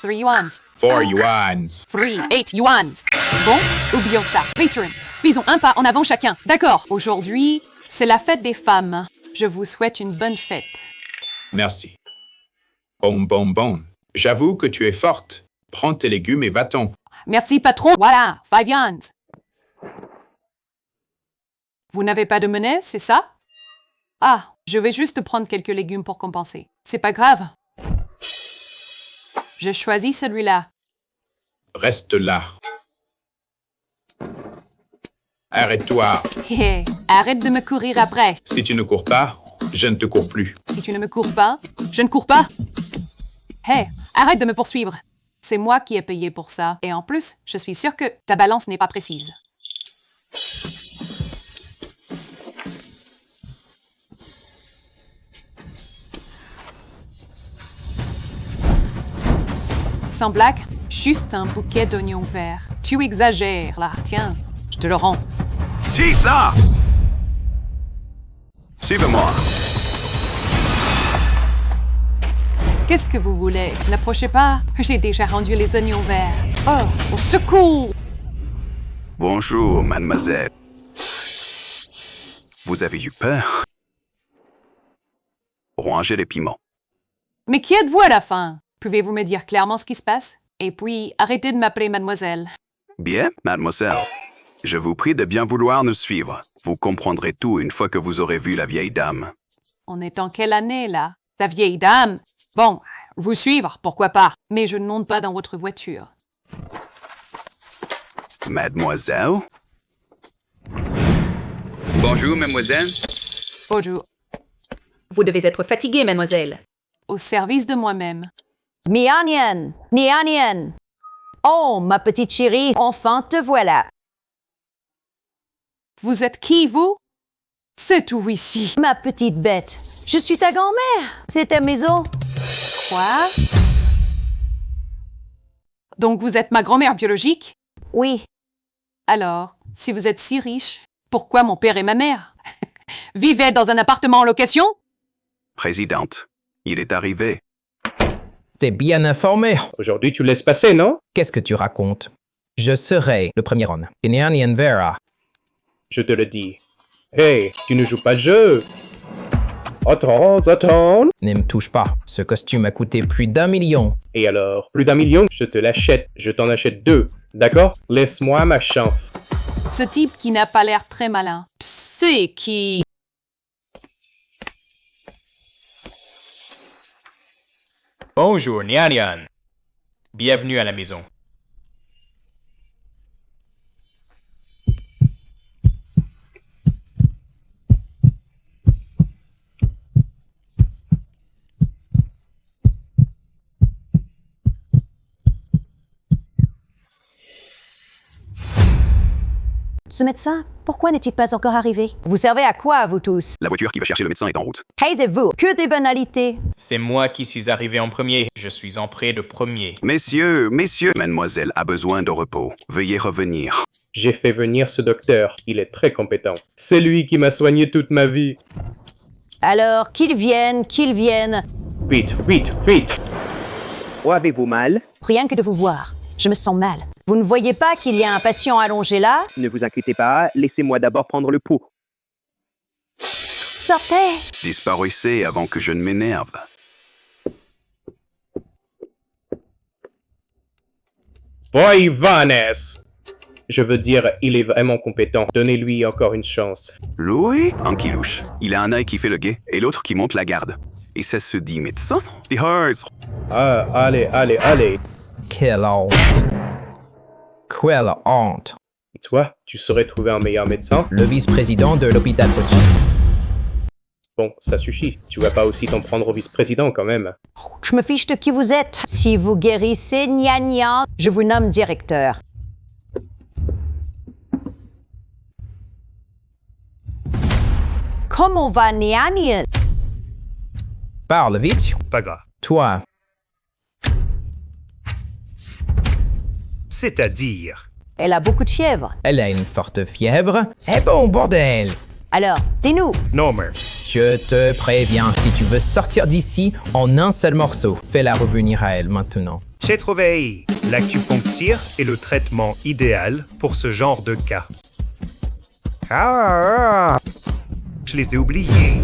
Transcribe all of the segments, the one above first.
3 yuans. 4 yuans. 3, 8 yuans. Bon, oublions ça. Veteran, faisons un pas en avant chacun. D'accord. Aujourd'hui, c'est la fête des femmes. Je vous souhaite une bonne fête. Merci. Bon. J'avoue que tu es forte. Prends tes légumes et va-t'en. Merci, patron. Voilà, 5 yuans. Vous n'avez pas de monnaie, c'est ça? Ah, je vais juste prendre quelques légumes pour compenser. C'est pas grave. Je choisis celui-là. Reste là. Arrête-toi. Hé, arrête de me courir après. Si tu ne cours pas, je ne te cours plus. Si tu ne me cours pas, je ne cours pas. Hé, arrête de me poursuivre. C'est moi qui ai payé pour ça. Et en plus, je suis sûre que ta balance n'est pas précise. Sans blague, juste un bouquet d'oignons verts. Tu exagères, là. Tiens, je te le rends. Qui ça? Suivez-moi. Qu'est-ce que vous voulez? N'approchez pas. J'ai déjà rendu les oignons verts. Oh, au secours! Bonjour, mademoiselle. Vous avez eu peur? Rangez les piments. Mais qui êtes-vous à la fin? Pouvez-vous me dire clairement ce qui se passe? Et puis, arrêtez de m'appeler mademoiselle. Bien, mademoiselle. Je vous prie de bien vouloir nous suivre. Vous comprendrez tout une fois que vous aurez vu la vieille dame. On est en quelle année, là? Ta vieille dame? Bon, vous suivre, pourquoi pas. Mais je ne monte pas dans votre voiture. Mademoiselle? Bonjour, mademoiselle. Bonjour. Vous devez être fatiguée, mademoiselle. Au service de moi-même. Nianian. Oh, ma petite chérie, enfin te voilà. Vous êtes qui, vous? C'est tout ici. Ma petite bête, je suis ta grand-mère. C'est ta maison. Quoi? Donc vous êtes ma grand-mère biologique? Oui, Alors, si vous êtes si riche, pourquoi mon père et ma mère vivaient dans un appartement en location? Présidente, il est arrivé. T'es bien informé. Aujourd'hui, tu laisses passer, non? Qu'est-ce que tu racontes? Je serai le premier homme. Inian Vera. Je te le dis. Hey, tu ne joues pas de jeu. Attends. Ne me touche pas. Ce costume a coûté plus d'1 million. Et alors, plus d'1 million, je te l'achète. Je t'en achète 2. D'accord? Laisse-moi ma chance. Ce type qui n'a pas l'air très malin. C'est qui? Bonjour, Nian. Bienvenue à la maison. ce médecin, pourquoi n'est-il pas encore arrivé? Vous servez à quoi, vous tous? La voiture qui va chercher le médecin est en route. Taisez-vous, que des banalités. C'est moi qui suis arrivé en premier. Je suis entré de premier. Messieurs, mademoiselle a besoin de repos. Veuillez revenir. J'ai fait venir ce docteur. Il est très compétent. C'est lui qui m'a soigné toute ma vie. Alors, qu'ils viennent. Vite. Où avez-vous mal? Rien que de vous voir, je me sens mal. Vous ne voyez pas qu'il y a un patient allongé là? Ne vous inquiétez pas, laissez-moi d'abord prendre le pouls. Sortez! Disparaissez avant que je ne m'énerve. Boy Vanes! Je veux dire, il est vraiment compétent. Donnez-lui encore une chance. Louis? Anquilouche. Il a un œil qui fait le guet et l'autre qui monte la garde. Et ça se dit médecin? The Hearts. Ah, allez. Quelle honte. Quelle honte. Et toi, tu saurais trouver un meilleur médecin? Le vice-président de l'hôpital Pochi. Bon, ça suffit. Tu vas pas aussi t'en prendre au vice-président quand même. Je me fiche de qui vous êtes. Si vous guérissez, gna, je vous nomme directeur. Comment va Niania? Parle vite. Pas grave. Toi, C'est-à-dire... Elle a beaucoup de fièvre. elle a une forte fièvre. Eh bon, bordel. Alors, dis-nous. Normer, Je te préviens, si tu veux sortir d'ici en un seul morceau, fais-la revenir à elle maintenant. J'ai trouvé! L'acupuncture est le traitement idéal pour ce genre de cas. Ah! Je les ai oubliés.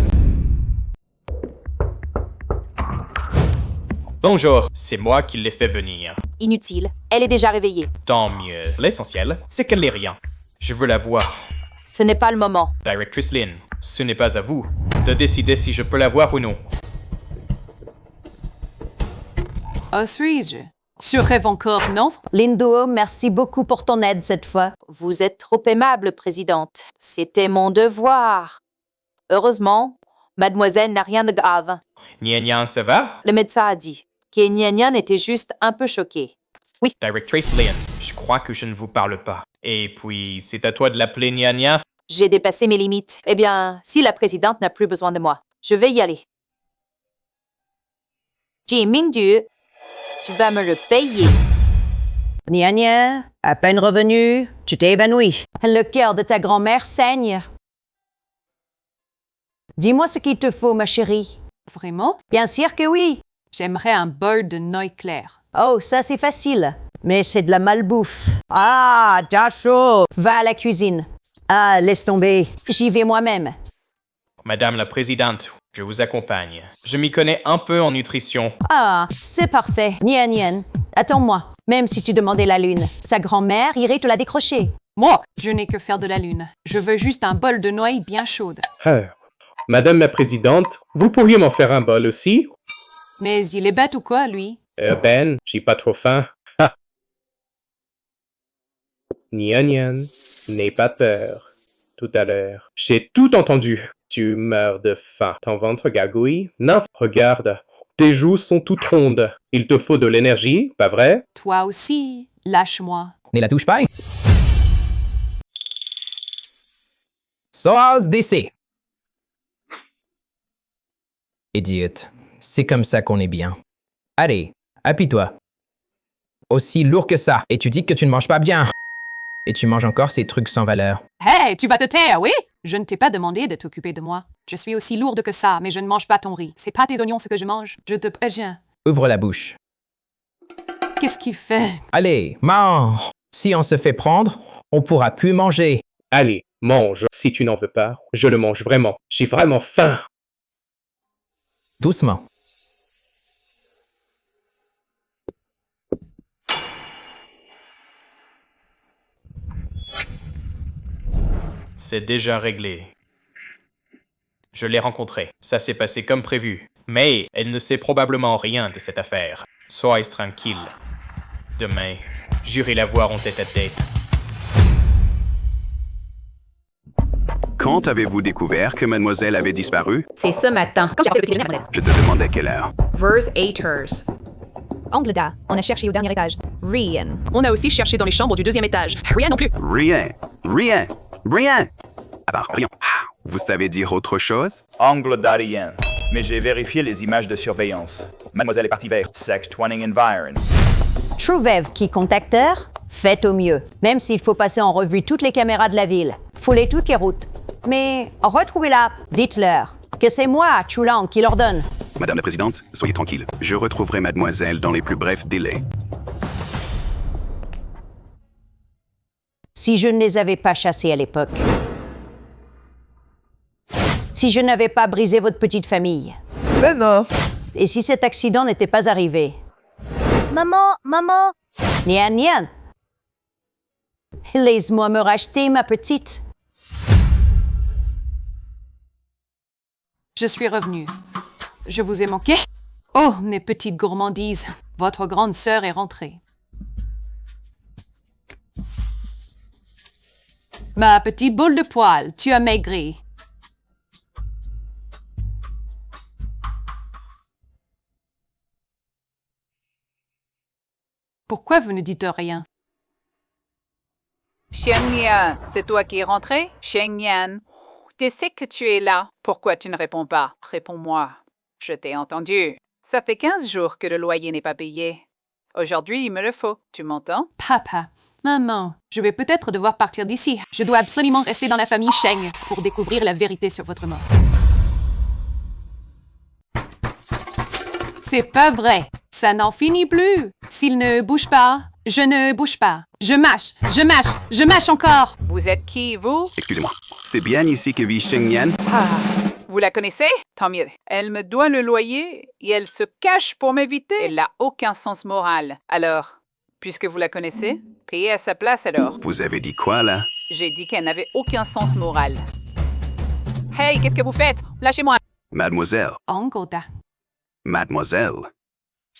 Bonjour, c'est moi qui l'ai fait venir. Inutile. Elle est déjà réveillée. Tant mieux. L'essentiel, c'est qu'elle n'ait rien. Je veux la voir. Ce n'est pas le moment. Directrice Lynn, ce n'est pas à vous de décider si je peux la voir ou non. Oh, suis-je? Je rêve encore, non? Lindo, merci beaucoup pour ton aide cette fois. Vous êtes trop aimable, présidente. C'était mon devoir. Heureusement, mademoiselle n'a rien de grave. Nyan, ça va? Le médecin a dit que Nyan était juste un peu choqué. Oui, Directrice Lynn, je crois que je ne vous parle pas. Et puis, c'est à toi de l'appeler Nyan. j'ai dépassé mes limites. Eh bien, si la présidente n'a plus besoin de moi, je vais y aller. Ji Mingdu, tu vas me le payer. Nia, à peine revenu, tu t'es évanoui. Le cœur de ta grand-mère saigne. Dis-moi ce qu'il te faut, ma chérie. Vraiment? Bien sûr que oui. J'aimerais un beurre de noix claire. Oh, ça c'est facile. Mais c'est de la malbouffe. Ah, t'as chaud. Va à la cuisine. Ah, laisse tomber. J'y vais moi-même. Madame la présidente, je vous accompagne. Je m'y connais un peu en nutrition. Ah, c'est parfait. Nian, attends-moi. Même si tu demandais la lune, sa grand-mère irait te la décrocher. Moi, je n'ai que faire de la lune. Je veux juste un bol de noix bien chaude. Madame la présidente, vous pourriez m'en faire un bol aussi? Mais il est bête ou quoi, lui? Ben, j'ai pas trop faim. Ha! Nian, n'aie pas peur. Tout à l'heure. J'ai tout entendu. Tu meurs de faim. Ton ventre gargouille? Non, regarde. Tes joues sont toutes rondes. Il te faut de l'énergie, pas vrai? Toi aussi, lâche-moi. Ne la touche pas. Soaz DC. Idiot. C'est comme ça qu'on est bien. Allez, appuie-toi. Aussi lourd que ça. Et tu dis que tu ne manges pas bien. Et tu manges encore ces trucs sans valeur. Hey, tu vas te taire, oui? Je ne t'ai pas demandé de t'occuper de moi. Je suis aussi lourde que ça, mais je ne mange pas ton riz. C'est pas tes oignons ce que je mange. Je te préviens. Ouvre la bouche. Qu'est-ce qu'il fait? Allez, mange. Si on se fait prendre, on pourra plus manger. Allez, mange. Si tu n'en veux pas, je le mange vraiment. J'ai vraiment faim. Doucement. C'est déjà réglé. Je l'ai rencontrée. Ça s'est passé comme prévu. Mais elle ne sait probablement rien de cette affaire. Sois tranquille. Demain, j'irai la voir en tête-à-tête. Quand avez-vous découvert que mademoiselle avait disparu? C'est ce matin. Quand j'ai appelé le petit déjeuner, mademoiselle. Je te demande à quelle heure. Vers 8h. Angleda, on a cherché au dernier étage. Rien. On a aussi cherché dans les chambres du 2e étage. Rien non plus. Rien. Rien. Rien. Ah bah, rien. Vous savez dire autre chose? Angle d'Arien. Mais j'ai vérifié les images de surveillance. Mademoiselle est partie vers Sex 20 Environ. Trouvev qui contacteur? Faites au mieux. Même s'il faut passer en revue toutes les caméras de la ville. Foulez toutes les routes. Mais retrouvez-la. Dites-leur que c'est moi, Chulang, qui l'ordonne. Madame la présidente, soyez tranquille. Je retrouverai mademoiselle dans les plus brefs délais. Si je ne les avais pas chassés à l'époque. Si je n'avais pas brisé votre petite famille. Mais non. Et si cet accident n'était pas arrivé. Maman. Nian. Laisse-moi me racheter, ma petite. Je suis revenue. Je vous ai manqué. Oh, mes petites gourmandises. Votre grande sœur est rentrée. Ma petite boule de poil, tu as maigri. Pourquoi vous ne dites rien? Sheng-Nian, c'est toi qui es rentré? Sheng-Nian, tu sais que tu es là. Pourquoi tu ne réponds pas? Réponds-moi. Je t'ai entendu. Ça fait 15 jours que le loyer n'est pas payé. Aujourd'hui, il me le faut. Tu m'entends? Papa, maman, je vais peut-être devoir partir d'ici. Je dois absolument rester dans la famille Sheng pour découvrir la vérité sur votre mort. C'est pas vrai. Ça n'en finit plus. S'il ne bouge pas, je ne bouge pas. Je mâche, je mâche, je mâche encore. Vous êtes qui, vous? Excusez-moi. C'est bien ici que vit Sheng Yan? Vous la connaissez? Tant mieux. Elle me doit le loyer et elle se cache pour m'éviter. Elle n'a aucun sens moral. Alors, puisque vous la connaissez, payez à sa place alors. Vous avez dit quoi, là? J'ai dit qu'elle n'avait aucun sens moral. Hey, qu'est-ce que vous faites? Lâchez-moi. Mademoiselle. Oncle Da. Mademoiselle.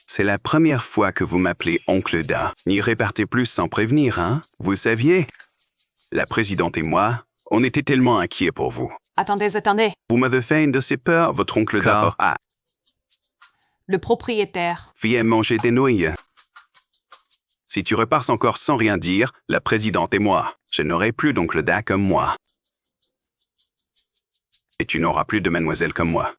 C'est la première fois que vous m'appelez Oncle Da. N'y répartez plus sans prévenir, hein? Vous saviez? La présidente et moi, on était tellement inquiets pour vous. Attendez. Vous m'avez fait une de ces peurs, votre oncle Da. Ah, Le propriétaire. viens manger des nouilles. Si tu repars encore sans rien dire, la présidente et moi, je n'aurai plus d'oncle Da comme moi. Et tu n'auras plus de mademoiselle comme moi.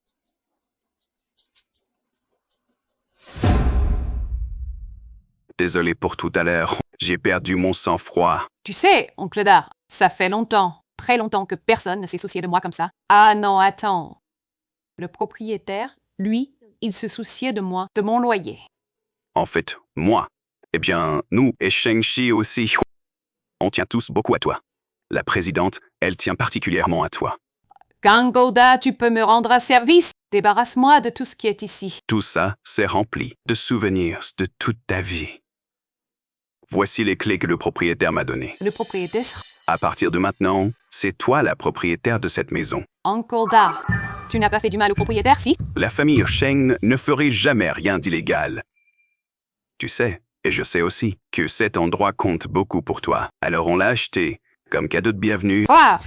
Désolé pour tout à l'heure, j'ai perdu mon sang-froid. Tu sais, oncle Da, ça fait longtemps, très longtemps que personne ne s'est soucié de moi comme ça. Ah non, attends. Le propriétaire, lui, il se souciait de moi, de mon loyer. En fait, moi, eh bien, nous et Sheng-Chi aussi, on tient tous beaucoup à toi. La présidente, elle tient particulièrement à toi. Gangoda, tu peux me rendre à service. Débarrasse-moi de tout ce qui est ici. Tout ça, c'est rempli de souvenirs de toute ta vie. Voici les clés que le propriétaire m'a données. Le propriétaire? À partir de maintenant, c'est toi la propriétaire de cette maison. Oncle Da, tu n'as pas fait du mal au propriétaire, si? La famille Sheng ne ferait jamais rien d'illégal. Tu sais, et je sais aussi, que cet endroit compte beaucoup pour toi. Alors on l'a acheté, comme cadeau de bienvenue. Ah!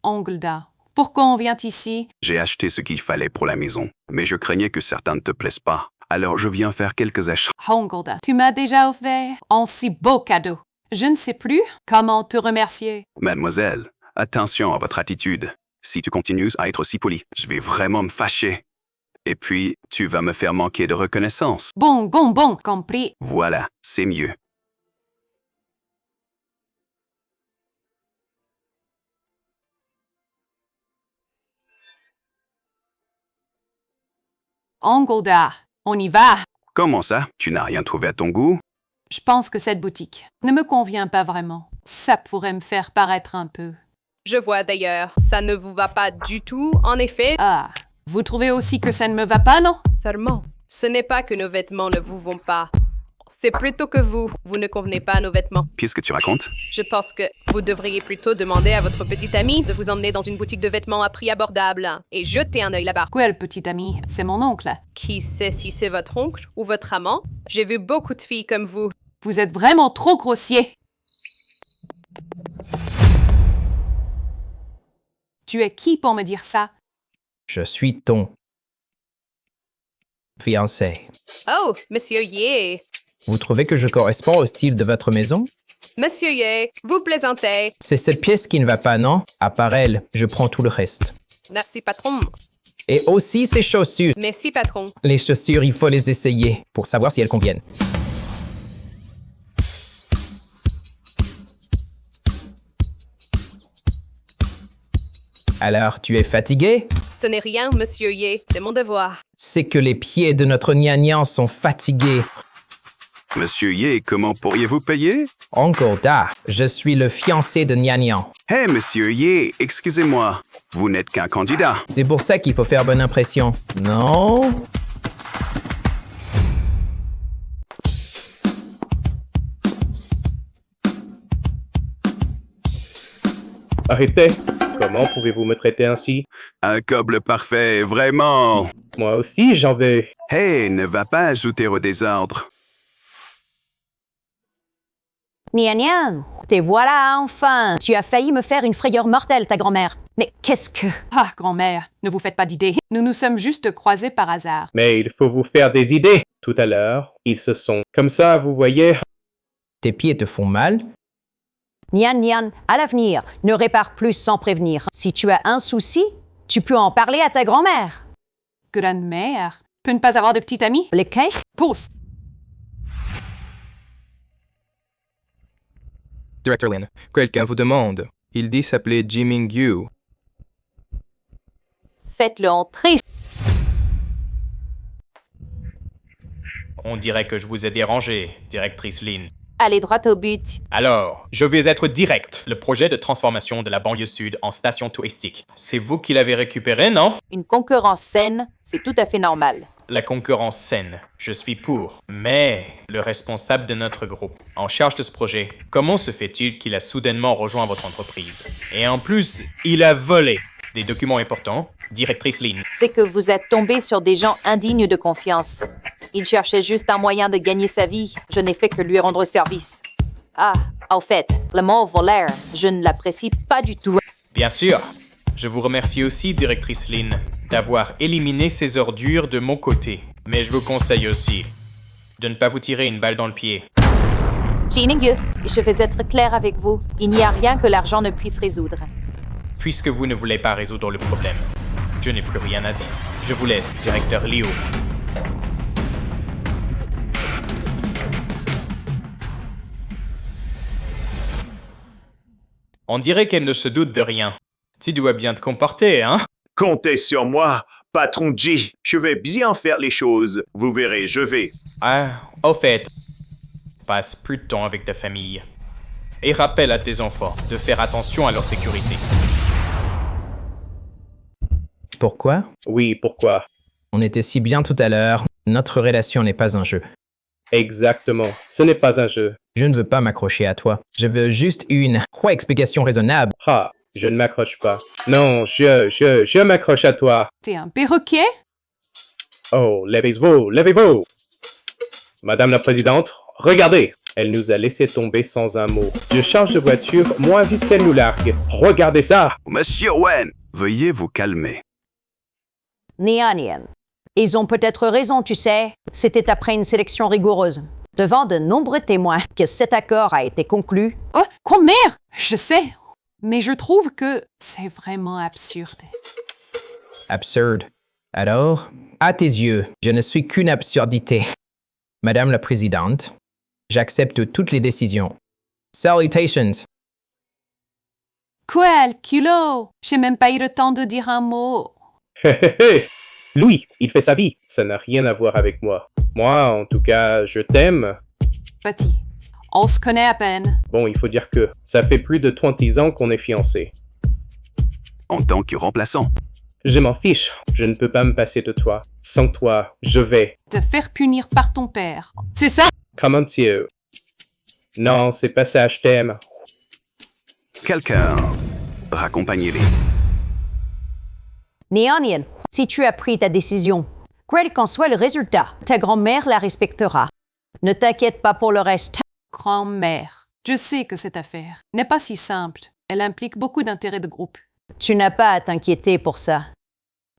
Oncle Da, pourquoi on vient ici? J'ai acheté ce qu'il fallait pour la maison, mais je craignais que certains ne te plaisent pas. Alors je viens faire quelques achats. Oncle Da, tu m'as déjà offert un si beau cadeau. Je ne sais plus comment te remercier. Mademoiselle, attention à votre attitude. Si tu continues à être si poli, je vais vraiment me fâcher. Et puis, tu vas me faire manquer de reconnaissance. Bon, compris. Voilà, c'est mieux. Oncle Da, on y va. Comment ça? Tu n'as rien trouvé à ton goût? Je pense que cette boutique ne me convient pas vraiment. Ça pourrait me faire paraître un peu. Je vois d'ailleurs, ça ne vous va pas du tout, en effet. Ah, vous trouvez aussi que ça ne me va pas, non? Seulement, ce n'est pas que nos vêtements ne vous vont pas. C'est plutôt que vous ne convenez pas à nos vêtements. Qu'est-ce que tu racontes? Je pense que vous devriez plutôt demander à votre petite amie de vous emmener dans une boutique de vêtements à prix abordable et jeter un œil là-bas. Quel petit ami? C'est mon oncle. Qui sait si c'est votre oncle ou votre amant? J'ai vu beaucoup de filles comme vous. Vous êtes vraiment trop grossier. Tu es qui pour me dire ça? Je suis ton fiancé. Oh, Monsieur Ye. Vous trouvez que je corresponds au style de votre maison? Monsieur Ye, vous plaisantez. C'est cette pièce qui ne va pas, non? À part elle, je prends tout le reste. Merci, patron. Et aussi ces chaussures. Merci, patron. Les chaussures, il faut les essayer pour savoir si elles conviennent. Alors, tu es fatigué? Ce n'est rien, Monsieur Ye, c'est mon devoir. C'est que les pieds de notre gnagnan sont fatigués. Monsieur Ye, comment pourriez-vous payer? Oncle Da, je suis le fiancé de gnagnan. Hey, Monsieur Ye, excusez-moi. Vous n'êtes qu'un candidat. C'est pour ça qu'il faut faire bonne impression. Non? Arrêtez. Comment pouvez-vous me traiter ainsi? Un couple parfait, vraiment. Moi aussi, j'en veux. Hey, ne va pas ajouter au désordre. Nian, te voilà enfin. Tu as failli me faire une frayeur mortelle, ta grand-mère. Mais qu'est-ce que... Ah, grand-mère, ne vous faites pas d'idées. Nous nous sommes juste croisés par hasard. Mais il faut vous faire des idées. Tout à l'heure, ils se sont... Comme ça, vous voyez... Tes pieds te font mal? Nian, à l'avenir, ne répare plus sans prévenir. Si tu as un souci, tu peux en parler à ta grand-mère. Grand-mère peut ne pas avoir de petite amie? Lesquels? Tous. Directeur Lin, quelqu'un vous demande. Il dit s'appeler Jiming Yu. Faites-le entrer. On dirait que je vous ai dérangé, directrice Lynn. Allez droit au but. Alors, je vais être direct. Le projet de transformation de la banlieue sud en station touristique, c'est vous qui l'avez récupéré, non? Une concurrence saine, c'est tout à fait normal. La concurrence saine, je suis pour. Mais le responsable de notre groupe, en charge de ce projet, comment se fait-il qu'il a soudainement rejoint votre entreprise? Et en plus, il a volé des documents importants, directrice Lynn. C'est que vous êtes tombé sur des gens indignes de confiance. Il cherchait juste un moyen de gagner sa vie. Je n'ai fait que lui rendre service. Ah, en fait, le mot volaire, je ne l'apprécie pas du tout. Bien sûr. Je vous remercie aussi, directrice Lynn, d'avoir éliminé ces ordures de mon côté. Mais je vous conseille aussi de ne pas vous tirer une balle dans le pied. Jiningue, je vais être clair avec vous. Il n'y a rien que l'argent ne puisse résoudre. Puisque vous ne voulez pas résoudre le problème, je n'ai plus rien à dire. Je vous laisse, directeur Liu. On dirait qu'elle ne se doute de rien. Tu dois bien te comporter, hein? Comptez sur moi, patron G. Je vais bien faire les choses. Vous verrez, je vais. Ah, au fait, passe plus de temps avec ta famille. Et rappelle à tes enfants de faire attention à leur sécurité. Pourquoi? Oui, pourquoi? On était si bien tout à l'heure. Notre relation n'est pas un jeu. Exactement. Ce n'est pas un jeu. Je ne veux pas m'accrocher à toi. Je veux juste une explication raisonnable. Ah, je ne m'accroche pas. Non, je m'accroche à toi. T'es un perroquet? Oh, levez-vous, levez-vous. Madame la Présidente, regardez. Elle nous a laissé tomber sans un mot. Je charge de voiture moins vite qu'elle nous largue. Regardez ça. Monsieur Wen, veuillez vous calmer. Nianian. Ils ont peut-être raison, tu sais. C'était après une sélection rigoureuse, devant de nombreux témoins, que cet accord a été conclu. Oh, grand-mère! Je sais, mais je trouve que c'est vraiment absurde. Absurde. Alors, à tes yeux, je ne suis qu'une absurdité. Madame la Présidente, j'accepte toutes les décisions. Salutations. Quel culot! J'ai même pas eu le temps de dire un mot. Hé hé hé. Lui, il fait sa vie. Ça n'a rien à voir avec moi. Moi, en tout cas, je t'aime. Petit, on se connaît à peine. Bon, il faut dire que ça fait plus de 20 ans qu'on est fiancés. En tant que remplaçant. Je m'en fiche. Je ne peux pas me passer de toi. Sans toi, je vais. Te faire punir par ton père. C'est ça? Comment Dieu. Non, c'est pas ça, je t'aime. Quelqu'un. Raccompagnez-les. Nianian, si tu as pris ta décision, quel qu'en soit le résultat, ta grand-mère la respectera. Ne t'inquiète pas pour le reste. Grand-mère, je sais que cette affaire n'est pas si simple. Elle implique beaucoup d'intérêts de groupe. Tu n'as pas à t'inquiéter pour ça.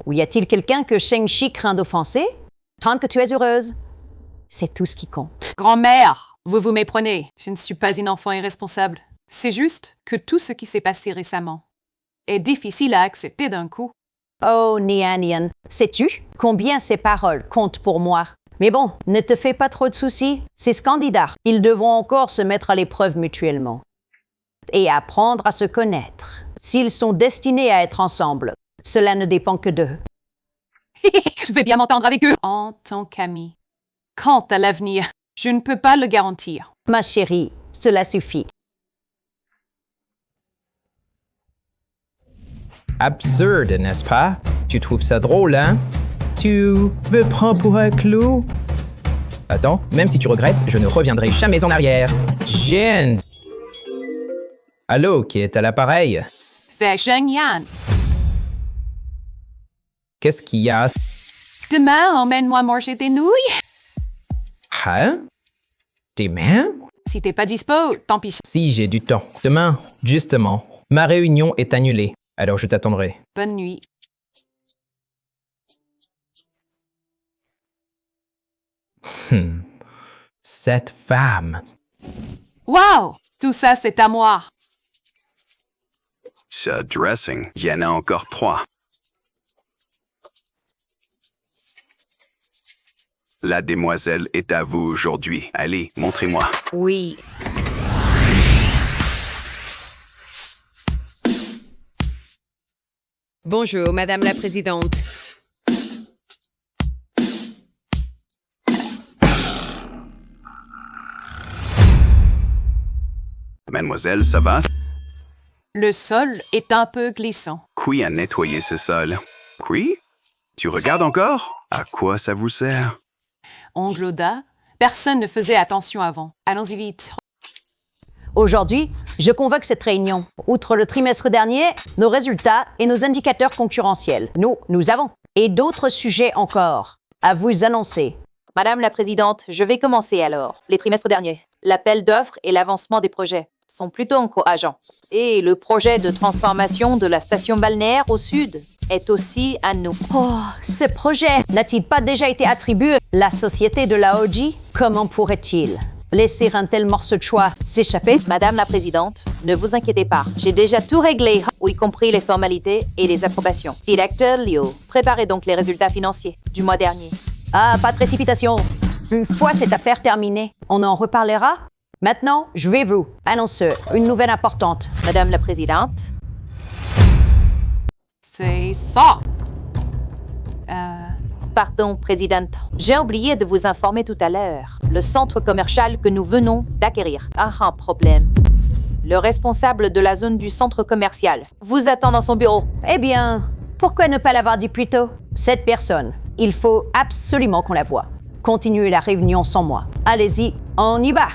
Ou y a-t-il quelqu'un que Sheng-Chi craint d'offenser? Tant que tu es heureuse, c'est tout ce qui compte. Grand-mère, vous vous méprenez. Je ne suis pas une enfant irresponsable. C'est juste que tout ce qui s'est passé récemment est difficile à accepter d'un coup. Oh, Nianian, sais-tu combien ces paroles comptent pour moi? Mais bon, ne te fais pas trop de soucis. Ces candidats, ils devront encore se mettre à l'épreuve mutuellement et apprendre à se connaître. S'ils sont destinés à être ensemble, cela ne dépend que d'eux. Je vais bien m'entendre avec eux. En tant qu'ami. Quant à l'avenir, je ne peux pas le garantir. Ma chérie, cela suffit. Absurde, n'est-ce pas? Tu trouves ça drôle, hein? Tu me prends pour un clou? Attends, même si tu regrettes, je ne reviendrai jamais en arrière. Jen! Allô, qui est à l'appareil? C'est Sheng-Yan. Qu'est-ce qu'il y a? Demain, emmène-moi manger des nouilles. Hein? Demain? Si t'es pas dispo, tant pis. Si j'ai du temps. Demain, justement, ma réunion est annulée. Alors je t'attendrai. Bonne nuit. Cette femme. Wow! Tout ça, c'est à moi. Ce dressing, il y en a encore 3. La demoiselle est à vous aujourd'hui. Allez, montrez-moi. Oui. Bonjour, Madame la Présidente. Mademoiselle, ça va? Le sol est un peu glissant. Qui a nettoyé ce sol? Qui? Tu regardes encore? À quoi ça vous sert? Oncle Oda, personne ne faisait attention avant. Allons-y vite. Aujourd'hui, je convoque cette réunion. Outre le trimestre dernier, nos résultats et nos indicateurs concurrentiels. Nous avons. Et d'autres sujets encore à vous annoncer. Madame la Présidente, je vais commencer alors. Les trimestres derniers, l'appel d'offres et l'avancement des projets sont plutôt encourageants. Et le projet de transformation de la station balnéaire au sud est aussi à nous. Oh, ce projet n'a-t-il pas déjà été attribué à la société de la OG? Comment pourrait-il laisser un tel morceau de choix s'échapper? Madame la Présidente, ne vous inquiétez pas. J'ai déjà tout réglé, y compris les formalités et les approbations. Directeur Liu, préparez donc les résultats financiers du mois dernier. Ah, pas de précipitation. Une fois cette affaire terminée, on en reparlera. Maintenant, je vais vous annoncer une nouvelle importante. Madame la Présidente. C'est ça. Pardon, Présidente. J'ai oublié de vous informer tout à l'heure. Le centre commercial que nous venons d'acquérir a un problème. Le responsable de la zone du centre commercial vous attend dans son bureau. Eh bien, pourquoi ne pas l'avoir dit plus tôt? Cette personne, il faut absolument qu'on la voie. Continuez la réunion sans moi. Allez-y, on y va.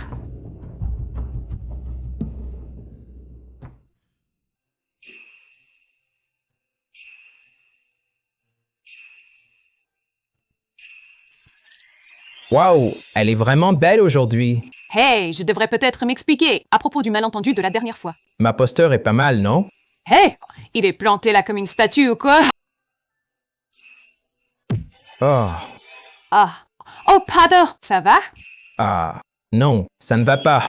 Waouh, elle est vraiment belle aujourd'hui. Hey, je devrais peut-être m'expliquer à propos du malentendu de la dernière fois. Ma posture est pas mal, non? Hey, il est planté là comme une statue ou quoi? Oh. Ah. Oh, pardon, ça va? Ah, non, ça ne va pas.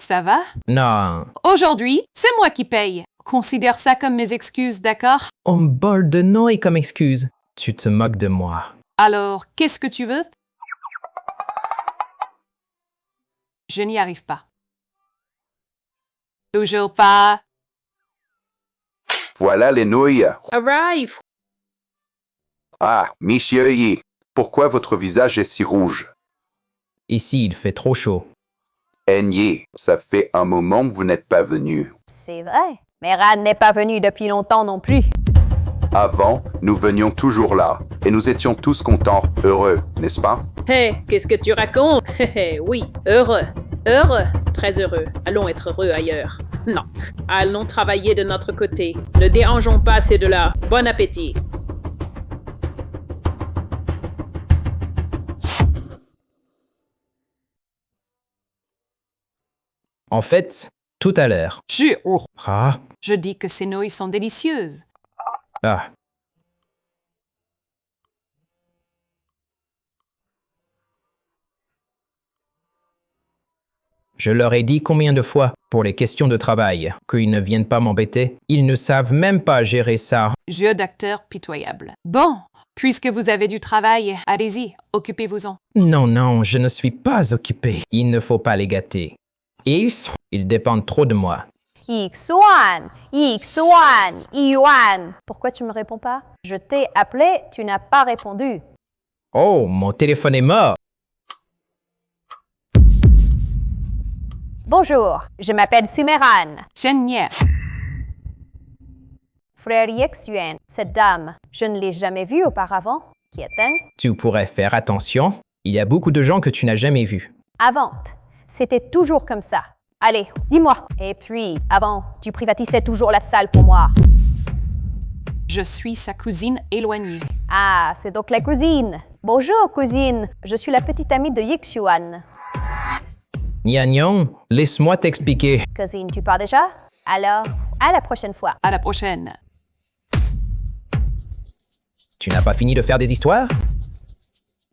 Ça va? Non. Aujourd'hui, c'est moi qui paye. Considère ça comme mes excuses, d'accord? On me parle de Noé comme excuse. Tu te moques de moi. Alors, qu'est-ce que tu veux? Je n'y arrive pas. Toujours pas. Voilà les nouilles. Arrive. Ah, monsieur Yi, pourquoi votre visage est si rouge? Ici, il fait trop chaud. Enyi, ça fait un moment que vous n'êtes pas venu. C'est vrai, mais Ran n'est pas venu depuis longtemps non plus. Avant, nous venions toujours là, et nous étions tous contents, heureux, n'est-ce pas? Hé, qu'est-ce que tu racontes? Oui, heureux. Heureux, très heureux. Allons être heureux ailleurs. Non, allons travailler de notre côté. Ne dérangeons pas ces deux-là. Bon appétit. En fait, tout à l'heure. Ah. Je dis que ces nouilles sont délicieuses. Ah. Je leur ai dit combien de fois, pour les questions de travail, qu'ils ne viennent pas m'embêter. Ils ne savent même pas gérer ça. Jeu d'acteur pitoyable. Bon, puisque vous avez du travail, allez-y, occupez-vous-en. Non, non, je ne suis pas occupé. Il ne faut pas les gâter. Ils dépendent trop de moi. Ixuan, Yuan. Pourquoi tu me réponds pas? Je t'ai appelé, tu n'as pas répondu. Oh, mon téléphone est mort. Bonjour, je m'appelle Sumeran. Shenye. Frère Yexuan, cette dame, je ne l'ai jamais vue auparavant. Qui est-elle? Tu pourrais faire attention. Il y a beaucoup de gens que tu n'as jamais vus. Avant, c'était toujours comme ça. Allez, dis-moi. Et puis, avant, tu privatisais toujours la salle pour moi. Je suis sa cousine éloignée. Ah, c'est donc la cousine. Bonjour, cousine. Je suis la petite amie de Yixuan. Niagnon, laisse-moi t'expliquer. Cousine, tu pars déjà? Alors, à la prochaine fois. À la prochaine. Tu n'as pas fini de faire des histoires?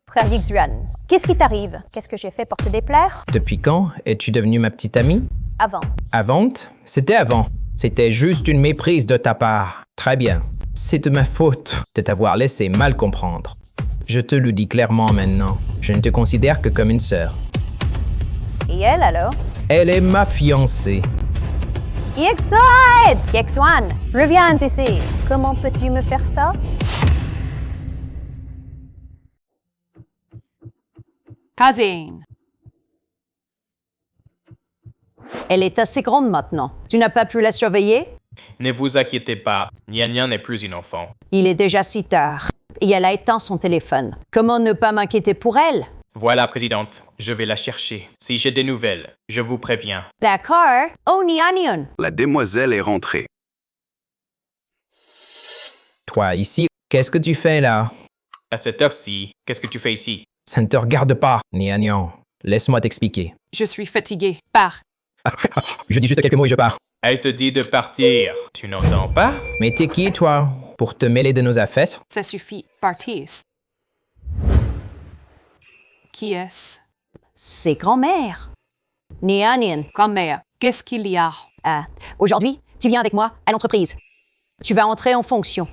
Frère Yixuan, qu'est-ce qui t'arrive? Qu'est-ce que j'ai fait pour te déplaire? Depuis quand es-tu devenue ma petite amie? Avant. Avant? C'était avant. C'était juste une méprise de ta part. Très bien. C'est de ma faute de t'avoir laissé mal comprendre. Je te le dis clairement maintenant. Je ne te considère que comme une sœur. Et elle alors? Elle est ma fiancée. Yexuan, reviens ici. Comment peux-tu me faire ça? Cousin. Elle est assez grande maintenant. Tu n'as pas pu la surveiller? Ne vous inquiétez pas, Nian Nian n'est plus une enfant. Il est déjà si tard. Et elle a éteint son téléphone. Comment ne pas m'inquiéter pour elle? Voilà, présidente. Je vais la chercher. Si j'ai des nouvelles, je vous préviens. D'accord. Oh, Nian Nian. La demoiselle est rentrée. Toi, ici, qu'est-ce que tu fais là? À cette heure-ci, qu'est-ce que tu fais ici? Ça ne te regarde pas, Nian Nian. Laisse-moi t'expliquer. Je suis fatiguée. Pars. Je dis juste quelques mots et je pars. Elle te dit de partir. Tu n'entends pas? Mais t'es qui, toi, pour te mêler de nos affaires? Ça suffit. Partir. Qui est-ce? C'est grand-mère. Nian Nian. Grand-mère, qu'est-ce qu'il y a? Ah, aujourd'hui, tu viens avec moi à l'entreprise. Tu vas entrer en fonction.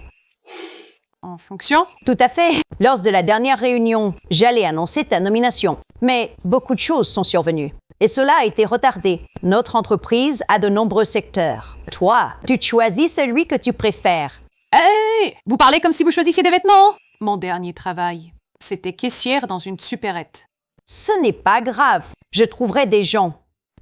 En fonction? Tout à fait. Lors de la dernière réunion, j'allais annoncer ta nomination. Mais beaucoup de choses sont survenues. Et cela a été retardé. Notre entreprise a de nombreux secteurs. Toi, tu choisis celui que tu préfères. Hey! Vous parlez comme si vous choisissiez des vêtements? Mon dernier travail, c'était caissière dans une supérette. Ce n'est pas grave. Je trouverai des gens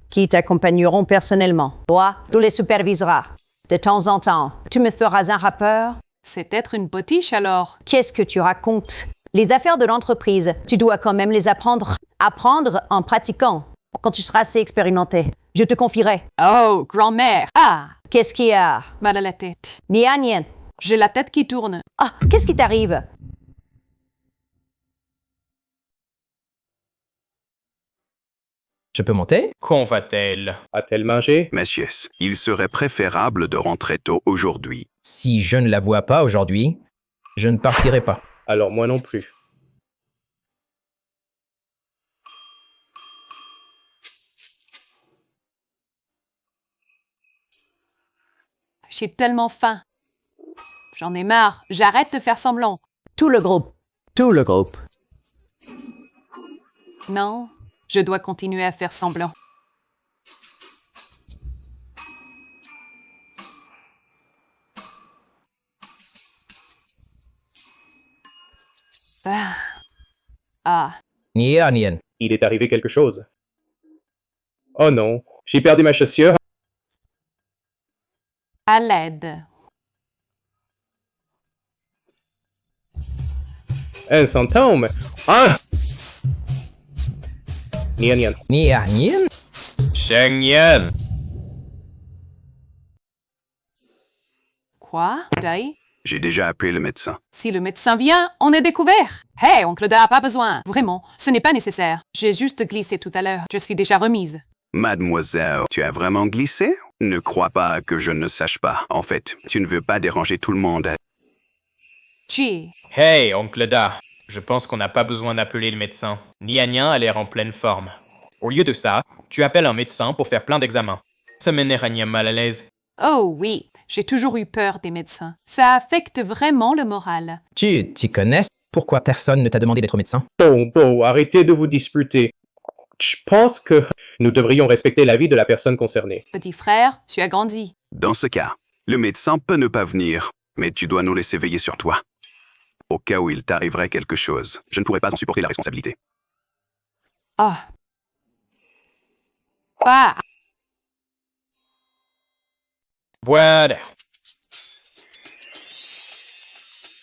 qui t'accompagneront personnellement. Toi, tu les superviseras. De temps en temps, tu me feras un rapport. C'est être une potiche alors. Qu'est-ce que tu racontes? Les affaires de l'entreprise, tu dois quand même les apprendre. Apprendre en pratiquant. Quand tu seras assez expérimenté, je te confierai. Oh, grand-mère. Ah! Qu'est-ce qu'il y a? Mal à la tête. Nian Nian. J'ai la tête qui tourne. Ah, qu'est-ce qui t'arrive? Je peux monter? Quand va-t-elle? A-t-elle mangé? Messieurs, il serait préférable de rentrer tôt aujourd'hui. Si je ne la vois pas aujourd'hui, je ne partirai pas. Alors moi non plus. J'ai tellement faim. J'en ai marre. J'arrête de faire semblant. Tout le groupe. Tout le groupe. Non, je dois continuer à faire semblant. Ah. Nian Nian. Il est arrivé quelque chose. Oh non, j'ai perdu ma chaussure. À l'aide. Un symptôme. Ah! Nian Nian. Nian Nian? Sheng Yan. Quoi? Dai? J'ai déjà appelé le médecin. Si le médecin vient, on est découvert. Hé, oncle Da, pas besoin. Vraiment, ce n'est pas nécessaire. J'ai juste glissé tout à l'heure. Je suis déjà remise. Mademoiselle, tu as vraiment glissé? Ne crois pas que je ne sache pas. En fait, tu ne veux pas déranger tout le monde. Chi. Hey, oncle Da. Je pense qu'on n'a pas besoin d'appeler le médecin. Nian Nian a l'air en pleine forme. Au lieu de ça, tu appelles un médecin pour faire plein d'examens. Ça m'énerve mal à l'aise. Oh oui, j'ai toujours eu peur des médecins. Ça affecte vraiment le moral. Tu t'y connais? Pourquoi personne ne t'a demandé d'être médecin? Bon, arrêtez de vous disputer. Je pense que nous devrions respecter l'avis de la personne concernée. Petit frère, tu as grandi. Dans ce cas, le médecin peut ne pas venir, mais tu dois nous laisser veiller sur toi. Au cas où il t'arriverait quelque chose, je ne pourrais pas en supporter la responsabilité. Ah. Pas. Voilà.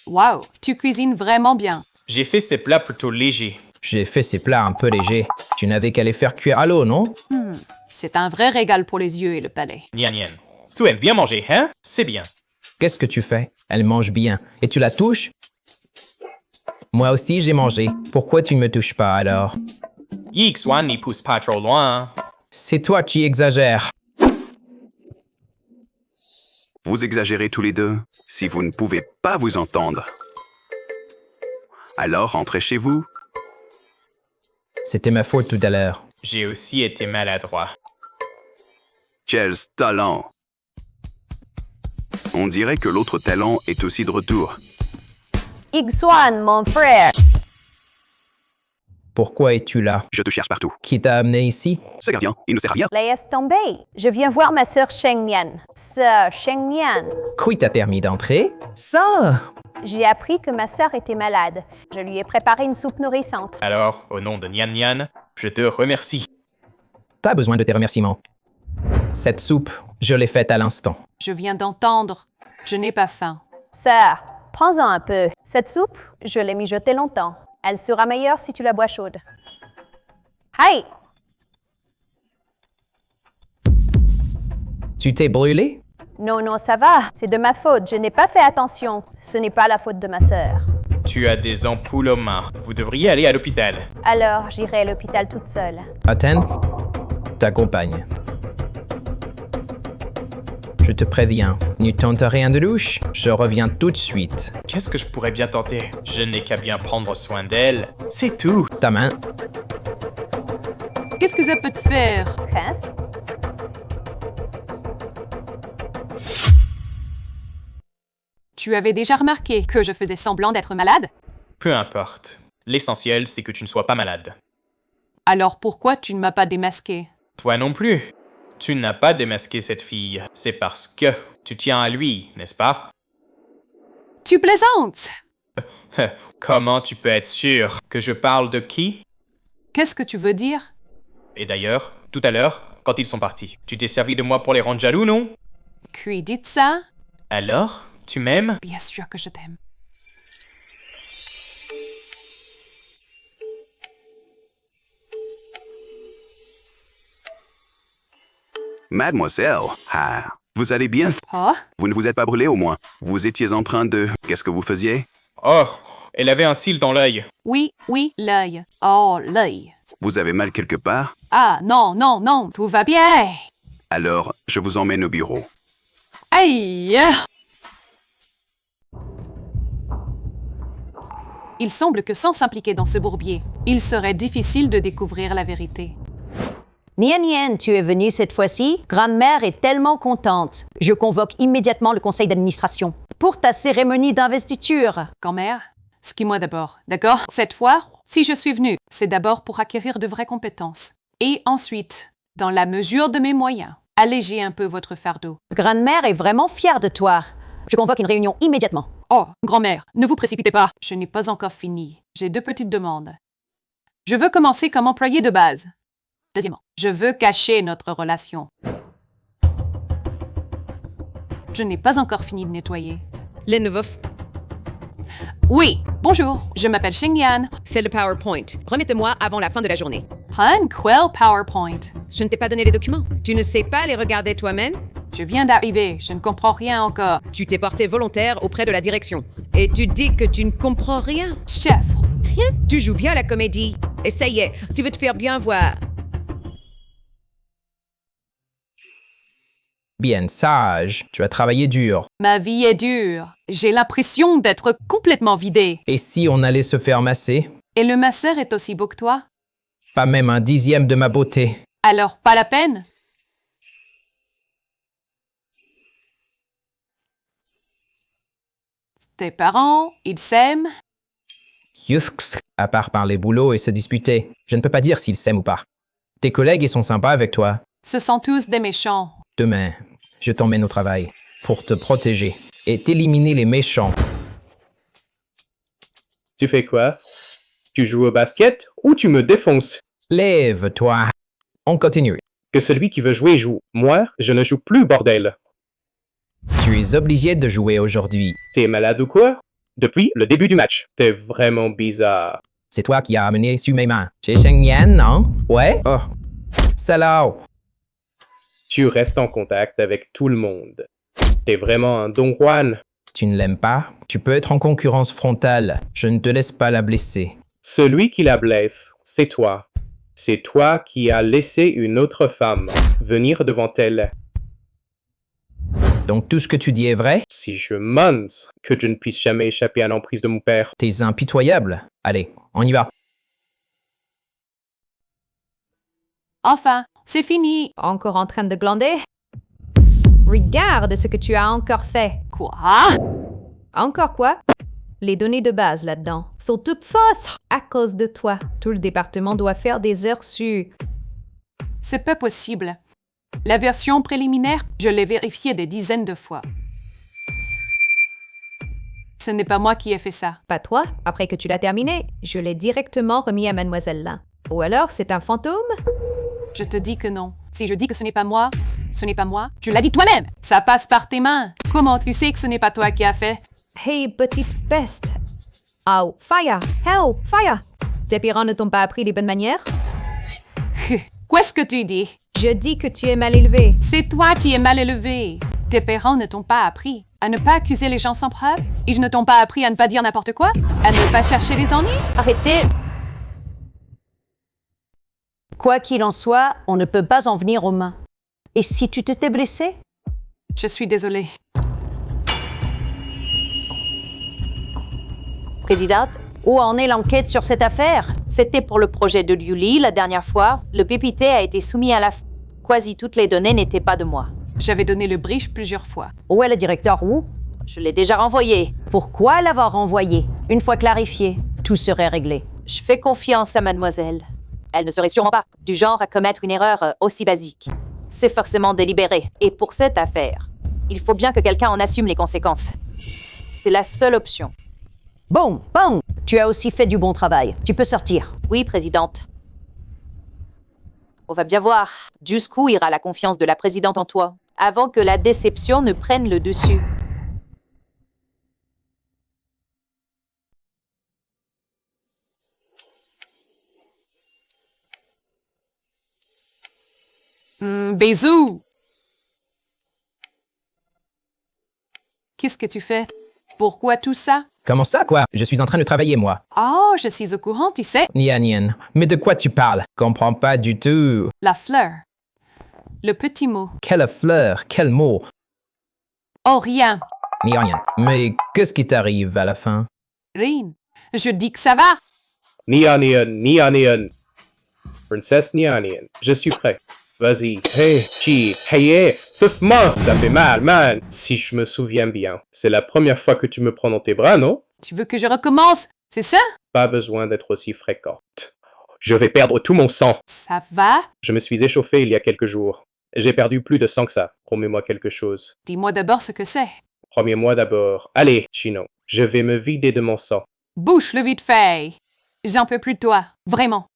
Wow, tu cuisines vraiment bien. J'ai fait ces plats plutôt légers. J'ai fait ces plats un peu légers. Tu n'avais qu'à les faire cuire à l'eau, non? C'est un vrai régal pour les yeux et le palais. Nian Nian. Tu aimes bien manger, hein? C'est bien. Qu'est-ce que tu fais? Elle mange bien. Et tu la touches? Moi aussi, j'ai mangé. Pourquoi tu ne me touches pas, alors? Yixuan n'y pousse pas trop loin. C'est toi qui exagères. Vous exagérez tous les deux. Si vous ne pouvez pas vous entendre, alors rentrez chez vous. C'était ma faute tout à l'heure. J'ai aussi été maladroit. Quel talent! On dirait que l'autre talent est aussi de retour. Ixuan, mon frère. Pourquoi es-tu là? Je te cherche partout. Qui t'a amené ici? Ce gardien, il ne sert à rien. Laisse tomber. Je viens voir ma sœur Sheng Nian. Sœur Sheng Nian. Qui t'a permis d'entrer? Ça! J'ai appris que ma sœur était malade. Je lui ai préparé une soupe nourrissante. Alors, au nom de Nian Nian, je te remercie. T'as besoin de tes remerciements. Cette soupe, je l'ai faite à l'instant. Je viens d'entendre. Je n'ai pas faim. Sœur, prends-en un peu. Cette soupe, je l'ai mijotée longtemps. Elle sera meilleure si tu la bois chaude. Hi! Tu t'es brûlé? Non, non, ça va. C'est de ma faute. Je n'ai pas fait attention. Ce n'est pas la faute de ma sœur. Tu as des ampoules aux mains. Vous devriez aller à l'hôpital. Alors, j'irai à l'hôpital toute seule. Athènes, t'accompagne. Je te préviens, ne tente rien de louche, je reviens tout de suite. Qu'est-ce que je pourrais bien tenter? Je n'ai qu'à bien prendre soin d'elle. C'est tout. Ta main. Qu'est-ce que ça peut te faire? Hein? Tu avais déjà remarqué que je faisais semblant d'être malade? Peu importe. L'essentiel, c'est que tu ne sois pas malade. Alors pourquoi tu ne m'as pas démasqué? Toi non plus. Tu n'as pas démasqué cette fille. C'est parce que tu tiens à lui, n'est-ce pas? Tu plaisantes! Comment tu peux être sûr que je parle de qui? Qu'est-ce que tu veux dire? Et d'ailleurs, tout à l'heure, quand ils sont partis, tu t'es servi de moi pour les rendre jaloux, non? Qui dit ça? Alors, tu m'aimes? Bien sûr que je t'aime. Mademoiselle, vous allez bien? Oh? Vous ne vous êtes pas brûlé au moins? Vous étiez en train de... Qu'est-ce que vous faisiez? Oh, elle avait un cil dans l'œil. Oui, l'œil. Oh, l'œil. Vous avez mal quelque part? Ah, non, non, non, tout va bien. Alors, je vous emmène au bureau. Aïe! Il semble que sans s'impliquer dans ce bourbier, il serait difficile de découvrir la vérité. Nien, tu es venu cette fois-ci? Grande-mère est tellement contente. Je convoque immédiatement le conseil d'administration pour ta cérémonie d'investiture. Grand-mère, skie-moi d'abord, d'accord? Cette fois, si je suis venue, c'est d'abord pour acquérir de vraies compétences. Et ensuite, dans la mesure de mes moyens, alléger un peu votre fardeau. Grande-mère est vraiment fière de toi. Je convoque une réunion immédiatement. Oh, grand-mère, ne vous précipitez pas. Je n'ai pas encore fini. J'ai 2 petites demandes. Je veux commencer comme employé de base. Deuxièmement, je veux cacher notre relation. Je n'ai pas encore fini de nettoyer. Les nouveaux. Oui, bonjour, je m'appelle Xingyan. Fais le PowerPoint. Remets-moi avant la fin de la journée. Prends quel PowerPoint? Je ne t'ai pas donné les documents. Tu ne sais pas les regarder toi-même? Je viens d'arriver, je ne comprends rien encore. Tu t'es porté volontaire auprès de la direction. Et tu dis que tu ne comprends rien? Chef! Rien? Tu joues bien la comédie. Et ça y est, tu veux te faire bien voir. Bien sage, tu as travaillé dur. Ma vie est dure. J'ai l'impression d'être complètement vidée. Et si on allait se faire masser? Et le masseur est aussi beau que toi? Pas même un 10e de ma beauté. Alors, pas la peine? Tes parents, ils s'aiment? Yusks, à part parler boulot et se disputer. Je ne peux pas dire s'ils s'aiment ou pas. Tes collègues, ils sont sympas avec toi. Ce sont tous des méchants. Demain, je t'emmène au travail pour te protéger et t'éliminer les méchants. Tu fais quoi? Tu joues au basket ou tu me défonces? Lève-toi. On continue. Que celui qui veut jouer joue. Moi, je ne joue plus, bordel. Tu es obligé de jouer aujourd'hui. T'es malade ou quoi? Depuis le début du match. T'es vraiment bizarre. C'est toi qui as amené sur mes mains. Chez Xingyan, non? Ouais? Oh. Salaud. Tu restes en contact avec tout le monde. T'es vraiment un Don Juan. Tu ne l'aimes pas? Tu peux être en concurrence frontale. Je ne te laisse pas la blesser. Celui qui la blesse, c'est toi. C'est toi qui as laissé une autre femme venir devant elle. Donc tout ce que tu dis est vrai? Si je monte que je ne puisse jamais échapper à l'emprise de mon père. T'es impitoyable. Allez, on y va. Enfin, c'est fini. Encore en train de glander? Regarde ce que tu as encore fait. Quoi? Encore quoi? Les données de base là-dedans sont toutes fausses à cause de toi. Tout le département doit faire des heures sur... C'est pas possible. La version préliminaire, je l'ai vérifiée des dizaines de fois. Ce n'est pas moi qui ai fait ça. Pas toi. Après que tu l'as terminé, je l'ai directement remis à mademoiselle là. Ou alors c'est un fantôme? Je te dis que non. Si je dis que ce n'est pas moi, Ce n'est pas moi. Tu l'as dit toi-même. Ça passe par tes mains. Comment tu sais que ce n'est pas toi qui as fait? Hey, petite peste! Oh, fire! Help! Fire! Tes parents ne t'ont pas appris les bonnes manières? Qu'est-ce que tu dis? Je dis que tu es mal élevé. C'est toi qui es mal élevé. Tes parents ne t'ont pas appris à ne pas accuser les gens sans preuve? Ils ne t'ont pas appris à ne pas dire n'importe quoi? À ne pas chercher les ennuis? Arrêtez! Quoi qu'il en soit, on ne peut pas en venir aux mains. Et si tu t'étais blessé? Je suis désolée. Présidente, où en est l'enquête sur cette affaire? C'était pour le projet de Liu Li la dernière fois. Le PPT a été soumis à la... Quasi toutes les données n'étaient pas de moi. J'avais donné le brief plusieurs fois. Où est le directeur Wu? Je l'ai déjà renvoyé. Pourquoi l'avoir renvoyé? Une fois clarifié, tout serait réglé. Je fais confiance à mademoiselle. Elle ne serait sûrement pas du genre à commettre une erreur aussi basique. C'est forcément délibéré. Et pour cette affaire, il faut bien que quelqu'un en assume les conséquences. C'est la seule option. Bon, tu as aussi fait du bon travail. Tu peux sortir. Oui, présidente. On va bien voir jusqu'où ira la confiance de la présidente en toi, avant que la déception ne prenne le dessus. Bisous! Qu'est-ce que tu fais? Pourquoi tout ça? Comment ça, quoi? Je suis en train de travailler, moi. Oh, je suis au courant, tu sais. Nian, mais de quoi tu parles? Comprends pas du tout. La fleur. Le petit mot. Quelle fleur? Quel mot? Oh, rien. Nian, mais qu'est-ce qui t'arrive à la fin? Rien. Je dis que ça va. Nian. Princesse Nian, je suis prêt. Vas-y. Hey, Chi. Hey, touffement. Ça fait mal, man. Si je me souviens bien, c'est la première fois que tu me prends dans tes bras, non? Tu veux que je recommence, c'est ça? Pas besoin d'être aussi fréquente. Je vais perdre tout mon sang. Ça va? Je me suis échauffé il y a quelques jours. J'ai perdu plus de sang que ça. Promets-moi quelque chose. Dis-moi d'abord ce que c'est. Promets-moi d'abord. Allez, Chino. Je vais me vider de mon sang. Bouche-le vite fait. J'en peux plus de toi. Vraiment.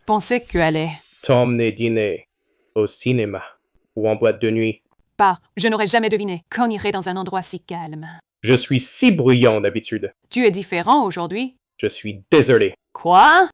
Pensais que allait. T'emmener dîner. Au cinéma. Ou en boîte de nuit. Pas. Je n'aurais jamais deviné qu'on irait dans un endroit si calme. Je suis si bruyant d'habitude. Tu es différent aujourd'hui. Je suis désolé. Quoi?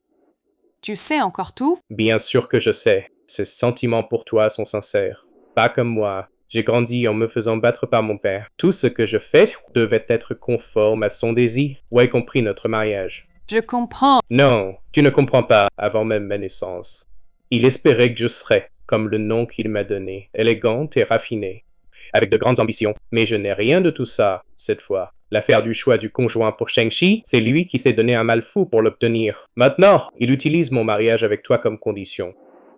Tu sais encore tout? Bien sûr que je sais. Ces sentiments pour toi sont sincères. Pas comme moi. J'ai grandi en me faisant battre par mon père. Tout ce que je fais devait être conforme à son désir, ou y compris notre mariage. Je comprends. Non, tu ne comprends pas, avant même ma naissance. Il espérait que je serais, comme le nom qu'il m'a donné, élégante et raffinée, avec de grandes ambitions. Mais je n'ai rien de tout ça, cette fois. L'affaire du choix du conjoint pour Shang-Chi, c'est lui qui s'est donné un mal fou pour l'obtenir. Maintenant, il utilise mon mariage avec toi comme condition,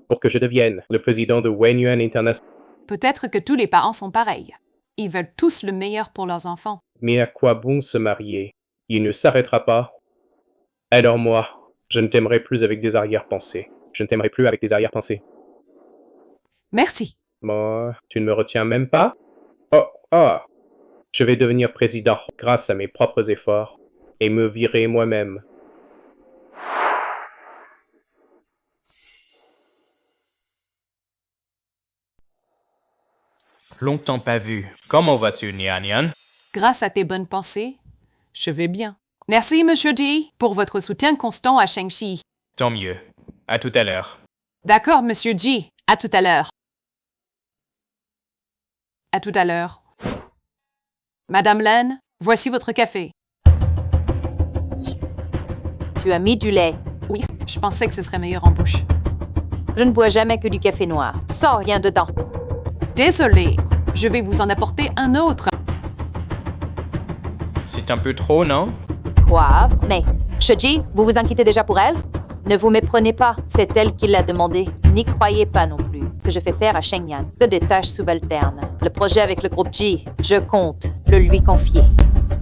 pour que je devienne le président de Wenyuan International. Peut-être que tous les parents sont pareils. Ils veulent tous le meilleur pour leurs enfants. Mais à quoi bon se marier? Il ne s'arrêtera pas. Alors moi, je ne t'aimerai plus avec des arrière-pensées. Je ne t'aimerai plus avec des arrière-pensées. Merci. Moi, tu ne me retiens même pas? Oh. Je vais devenir président grâce à mes propres efforts et me virer moi-même. Longtemps pas vu. Comment vas-tu, Nian? Grâce à tes bonnes pensées, je vais bien. Merci, Monsieur Ji, pour votre soutien constant à Shang-Chi. Tant mieux. À tout à l'heure. D'accord, Monsieur Ji. À tout à l'heure. À tout à l'heure. Madame Len, voici votre café. Tu as mis du lait. Oui, je pensais que ce serait meilleur en bouche. Je ne bois jamais que du café noir. Sans rien dedans. Désolé, je vais vous en apporter un autre. C'est un peu trop, non? Quoi? Mais, Shoji, vous vous inquiétez déjà pour elle? Ne vous méprenez pas, c'est elle qui l'a demandé. N'y croyez pas non plus que je fais faire à Shenyang que des tâches subalternes. Le projet avec le groupe J, je compte le lui confier.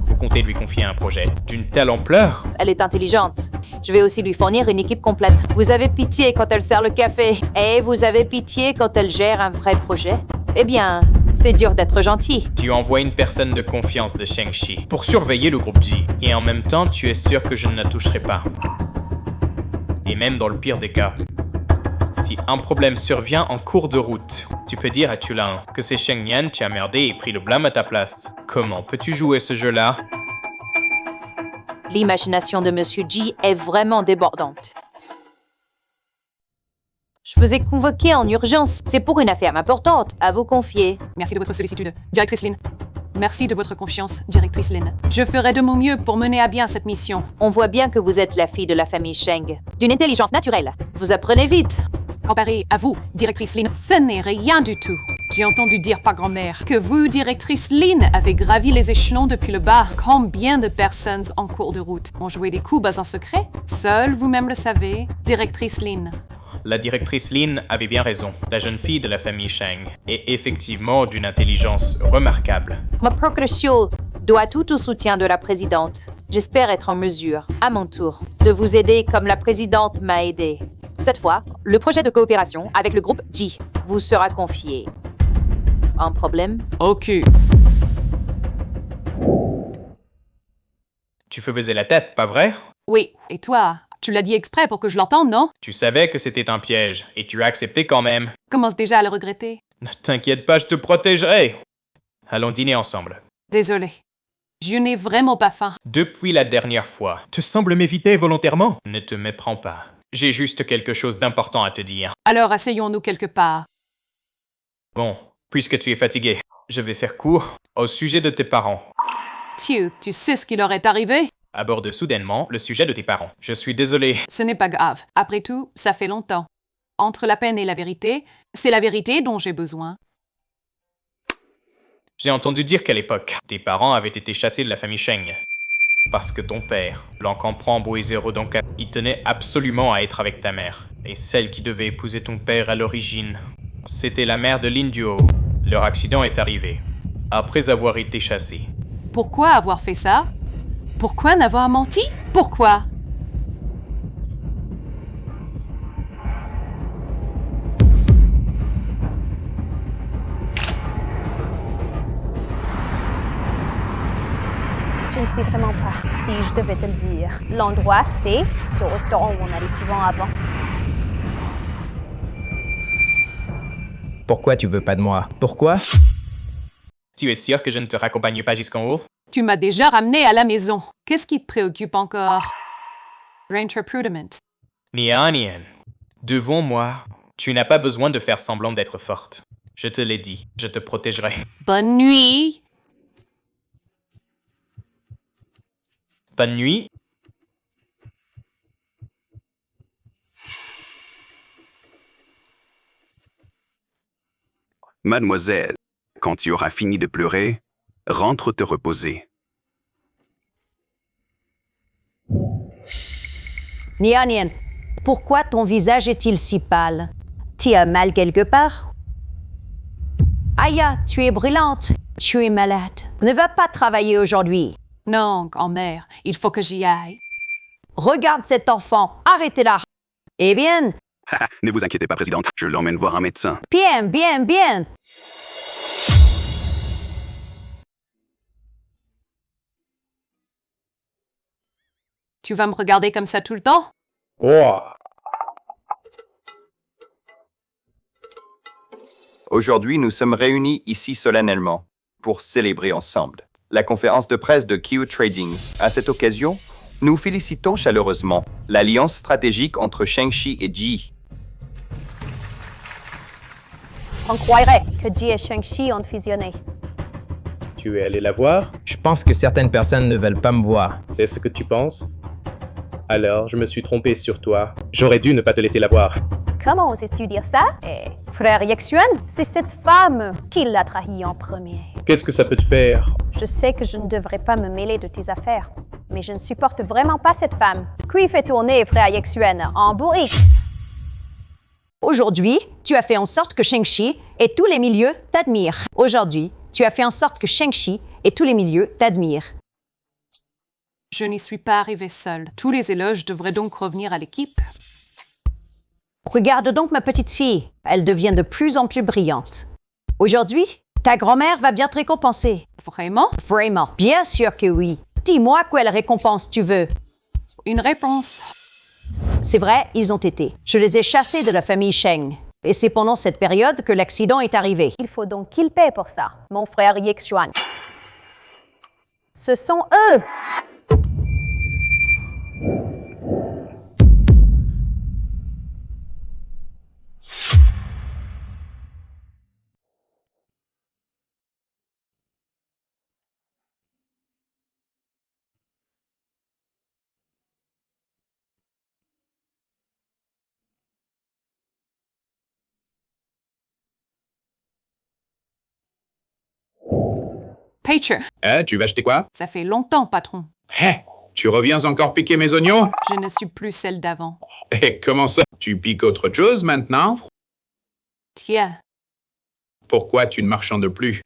Vous comptez lui confier un projet d'une telle ampleur? Elle est intelligente. Je vais aussi lui fournir une équipe complète. Vous avez pitié quand elle sert le café. Et vous avez pitié quand elle gère un vrai projet. Eh bien, c'est dur d'être gentil. Tu envoies une personne de confiance de Shang-Chi pour surveiller le groupe J. Et en même temps, tu es sûr que je ne la toucherai pas. Et même dans le pire des cas. Si un problème survient en cours de route, tu peux dire à Tulin que c'est Sheng Yan qui a merdé et pris le blâme à ta place. Comment peux-tu jouer ce jeu-là? L'imagination de Monsieur G est vraiment débordante. Je vous ai convoqué en urgence. C'est pour une affaire importante, à vous confier. Merci de votre sollicitude, directrice Lin. Merci de votre confiance, directrice Lin. Je ferai de mon mieux pour mener à bien cette mission. On voit bien que vous êtes la fille de la famille Sheng. D'une intelligence naturelle. Vous apprenez vite. Comparé à vous, directrice Lin, ce n'est rien du tout. J'ai entendu dire par grand-mère que vous, directrice Lin, avez gravi les échelons depuis le bas. Combien de personnes en cours de route ont joué des coups bas en secret? Seule vous-même le savez, directrice Lin. La directrice Lin avait bien raison. La jeune fille de la famille Sheng est effectivement d'une intelligence remarquable. Ma progression doit tout au soutien de la présidente. J'espère être en mesure, à mon tour, de vous aider comme la présidente m'a aidé. Cette fois, le projet de coopération avec le groupe G vous sera confié. Un problème? Ok. Tu faisais la tête, pas vrai? Oui, et toi? Tu l'as dit exprès pour que je l'entende, non? Tu savais que c'était un piège, et tu as accepté quand même. Commence déjà à le regretter. Ne t'inquiète pas, je te protégerai. Allons dîner ensemble. Désolé. Je n'ai vraiment pas faim. Depuis la dernière fois, tu sembles m'éviter volontairement. Ne te méprends pas. J'ai juste quelque chose d'important à te dire. Alors asseyons-nous quelque part. Bon, puisque tu es fatigué, je vais faire court au sujet de tes parents. Tu sais ce qui leur est arrivé? Aborde soudainement le sujet de tes parents. Je suis désolé. Ce n'est pas grave. Après tout, ça fait longtemps. Entre la peine et la vérité, c'est la vérité dont j'ai besoin. J'ai entendu dire qu'à l'époque, tes parents avaient été chassés de la famille Sheng. Parce que ton père, l'encomprant Boisero Donka, il tenait absolument à être avec ta mère. Et celle qui devait épouser ton père à l'origine, c'était la mère de Lin Duo. Leur accident est arrivé, après avoir été chassés. Pourquoi avoir fait ça? Pourquoi n'avoir menti? Pourquoi? Je ne sais vraiment pas si je devais te le dire. L'endroit, c'est ce restaurant où on allait souvent avant. Pourquoi tu veux pas de moi? Pourquoi? Tu es sûr que je ne te raccompagne pas jusqu'en haut? Tu m'as déjà ramené à la maison. Qu'est-ce qui te préoccupe encore? Ranger Prudiment. Nian, devant moi, tu n'as pas besoin de faire semblant d'être forte. Je te l'ai dit, je te protégerai. Bonne nuit. Bonne nuit. Mademoiselle, quand tu auras fini de pleurer, rentre te reposer. Nian, pourquoi ton visage est-il si pâle? Tu as mal quelque part? Aya, tu es brûlante. Tu es malade. Ne va pas travailler aujourd'hui. Non, grand-mère, il faut que j'y aille. Regarde cet enfant. Arrêtez-la. Eh bien? Ne vous inquiétez pas, présidente. Je l'emmène voir un médecin. Bien. Tu vas me regarder comme ça tout le temps? Oh. Aujourd'hui, nous sommes réunis ici solennellement pour célébrer ensemble la conférence de presse de Q Trading. À cette occasion, nous félicitons chaleureusement l'alliance stratégique entre Shang-Chi et Ji. On croirait que Ji et Shang-Chi ont fusionné. Tu es allé la voir? Je pense que certaines personnes ne veulent pas me voir. C'est ce que tu penses? Alors, je me suis trompé sur toi. J'aurais dû ne pas te laisser la voir. Comment oses-tu dire ça? Et frère Yexuan, c'est cette femme qui l'a trahi en premier. Qu'est-ce que ça peut te faire? Je sais que je ne devrais pas me mêler de tes affaires, mais je ne supporte vraiment pas cette femme. Qui fait tourner frère Yexuan en bourrique? Aujourd'hui, tu as fait en sorte que Shang-Chi et tous les milieux t'admirent. Aujourd'hui, tu as fait en sorte que Shang-Chi et tous les milieux t'admirent. Je n'y suis pas arrivée seule. Tous les éloges devraient donc revenir à l'équipe. Regarde donc ma petite fille. Elle devient de plus en plus brillante. Aujourd'hui, ta grand-mère va bien te récompenser. Vraiment? Vraiment. Bien sûr que oui. Dis-moi quelle récompense tu veux. Une réponse. C'est vrai, ils ont été. Je les ai chassés de la famille Sheng. Et c'est pendant cette période que l'accident est arrivé. Il faut donc qu'il paie pour ça, mon frère Yexuan. Ce sont eux! Pacher, Tu vas acheter quoi? ça fait longtemps, patron. Hé, tu reviens encore piquer mes oignons? Je ne suis plus celle d'avant. Et comment ça? Tu piques autre chose maintenant? Tiens, Pourquoi tu ne marchandes plus?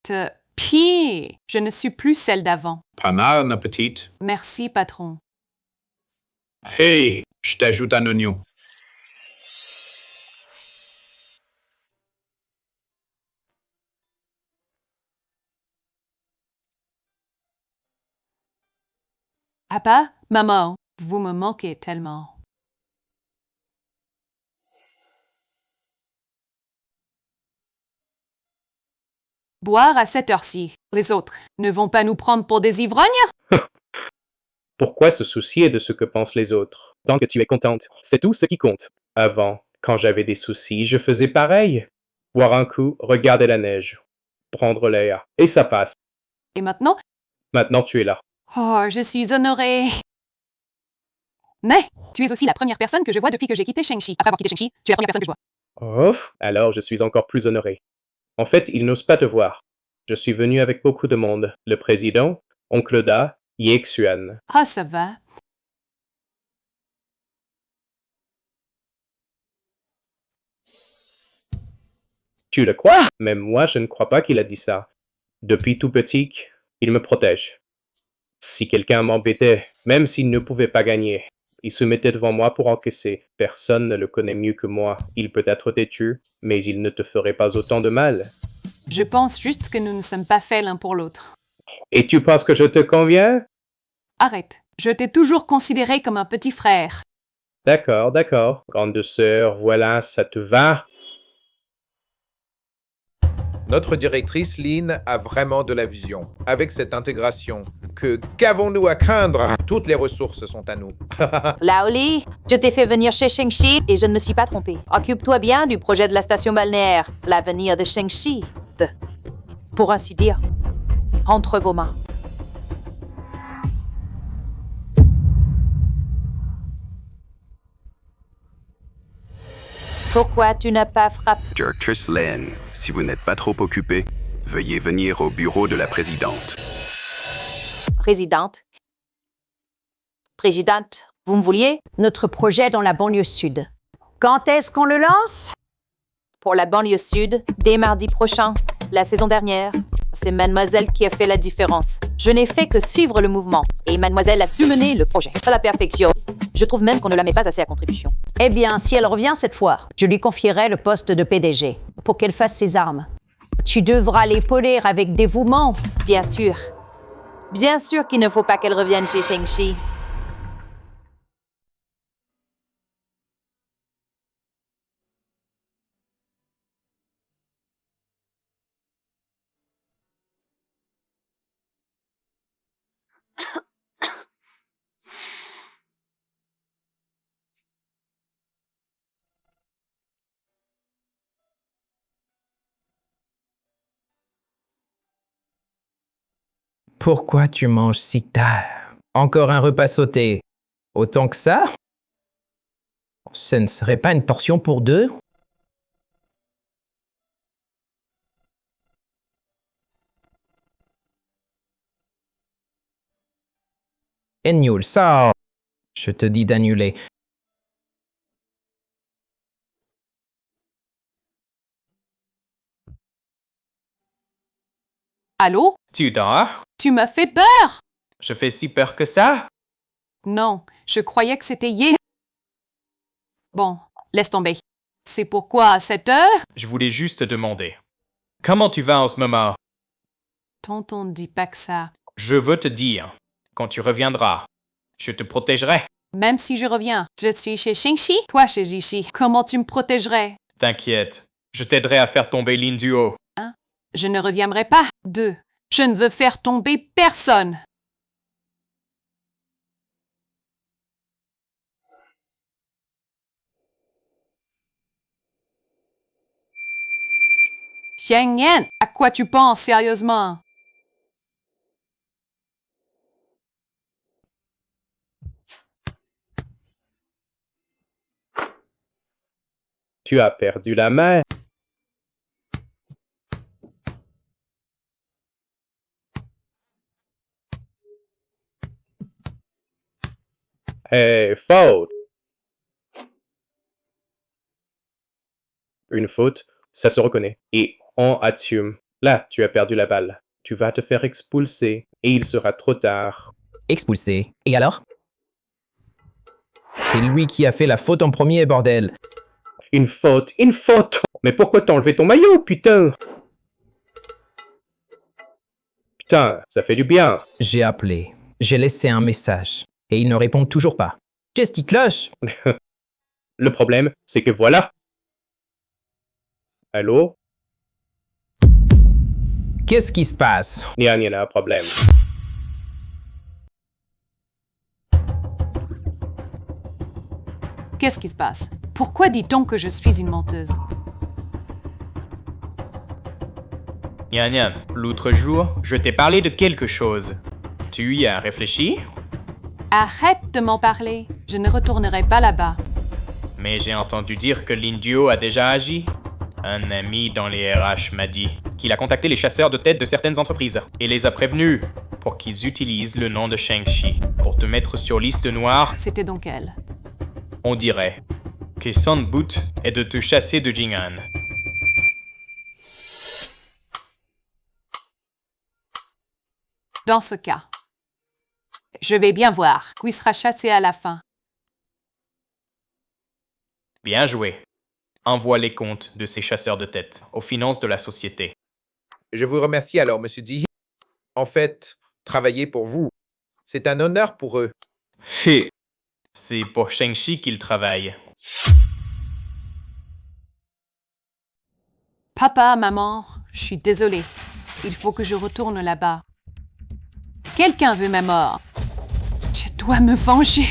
te pied. Je ne suis plus celle d'avant. Pas mal, ma petite. Merci, patron. Hey, je t'ajoute un oignon. Papa, maman, vous me manquez tellement. Boire à cette heure-ci. Les autres ne vont pas nous prendre pour des ivrognes? Pourquoi se soucier de ce que pensent les autres? Tant que tu es contente, c'est tout ce qui compte. Avant, quand j'avais des soucis, je faisais pareil. Boire un coup, regarder la neige. Prendre l'air. Et ça passe. Et maintenant? Maintenant, tu es là. Oh, je suis honorée. Mais, tu es aussi la première personne que je vois depuis que j'ai quitté Shengshi. Après avoir quitté Shengshi, tu es la première personne que je vois. Oh, alors je suis encore plus honoré. En fait, ils n'osent pas te voir. Je suis venu avec beaucoup de monde. Le président, Oncle Da, Yexuan. Ah, ça va. Tu le crois? Même moi, je ne crois pas qu'il a dit ça. Depuis tout petit, il me protège. Si quelqu'un m'embêtait, même s'il ne pouvait pas gagner, il se mettait devant moi pour encaisser. Personne ne le connaît mieux que moi. Il peut être têtu, mais il ne te ferait pas autant de mal. Je pense juste que nous ne sommes pas faits l'un pour l'autre. Et tu penses que je te conviens? Arrête. Je t'ai toujours considéré comme un petit frère. D'accord, d'accord. Grande sœur, voilà, ça te va? Notre directrice Lynn a vraiment de la vision. Avec cette intégration, qu'avons-nous à craindre? Toutes les ressources sont à nous. Laoli, je t'ai fait venir chez Shengshi et je ne me suis pas trompé. Occupe-toi bien du projet de la station balnéaire, l'avenir de Shengshi. Pour ainsi dire, entre vos mains. Pourquoi tu n'as pas frappé? Directrice Lynn, si vous n'êtes pas trop occupé, veuillez venir au bureau de la présidente. Présidente? Présidente, vous me vouliez? Notre projet dans la banlieue sud. Quand est-ce qu'on le lance? Pour la banlieue sud, dès mardi prochain. La saison dernière, c'est Mademoiselle qui a fait la différence. Je n'ai fait que suivre le mouvement. Et Mademoiselle a su mener le projet à la perfection. Je trouve même qu'on ne la met pas assez à contribution. Eh bien, si elle revient cette fois, je lui confierai le poste de PDG pour qu'elle fasse ses armes. Tu devras l'épauler avec dévouement. Bien sûr. Bien sûr qu'il ne faut pas qu'elle revienne chez Shengshi. Pourquoi tu manges si tard? Encore un repas sauté. Autant que ça? Ce ne serait pas une portion pour deux? Annule ça! Je te dis d'annuler. Allô? Tu dors? Tu m'as fait peur! Je fais si peur que ça? Non, je croyais que c'était hier. Bon, laisse tomber. C'est pourquoi à cette heure? Je voulais juste te demander. Comment tu vas en ce moment? Tonton ne dit pas que ça. Je veux te dire, quand tu reviendras, je te protégerai. Même si je reviens, je suis chez Shengxi, toi chez Jishi. Comment tu me protégerais? T'inquiète, je t'aiderai à faire tomber Lin Duo. Je ne reviendrai pas. 2. Je ne veux faire tomber personne. Xiang Yan, à quoi tu penses sérieusement? Tu as perdu la main. Hey, faute. Une faute, ça se reconnaît. Et on assume. Là, tu as perdu la balle. Tu vas te faire expulser et il sera trop tard. Expulsé. Et alors? C'est lui qui a fait la faute en premier, bordel. Une faute, une faute. Mais pourquoi t'as enlevé ton maillot, putain? Putain, ça fait du bien. J'ai appelé. J'ai laissé un message. Et il ne répond toujours pas. Qu'est-ce qui cloche? Le problème, c'est que voilà. Allô? Qu'est-ce qui se passe? Il y a un problème. Qu'est-ce qui se passe? Pourquoi dit-on que je suis une menteuse? Yan Yan, l'autre jour, je t'ai parlé de quelque chose. Tu y as réfléchi? Arrête de m'en parler. Je ne retournerai pas là-bas. Mais j'ai entendu dire que Lin Duo a déjà agi. Un ami dans les RH m'a dit qu'il a contacté les chasseurs de tête de certaines entreprises et les a prévenus pour qu'ils utilisent le nom de Shengxi pour te mettre sur liste noire. C'était donc elle. On dirait que son but est de te chasser de Jing'an. Dans ce cas, je vais bien voir qui sera chassé à la fin. Bien joué. Envoie les comptes de ces chasseurs de tête aux finances de la société. Je vous remercie alors, Monsieur Ji. En fait, travailler pour vous, c'est un honneur pour eux. C'est pour Shengxi qu'ils travaillent. Papa, maman, je suis désolée. Il faut que je retourne là-bas. Quelqu'un veut ma mort. Je dois me venger.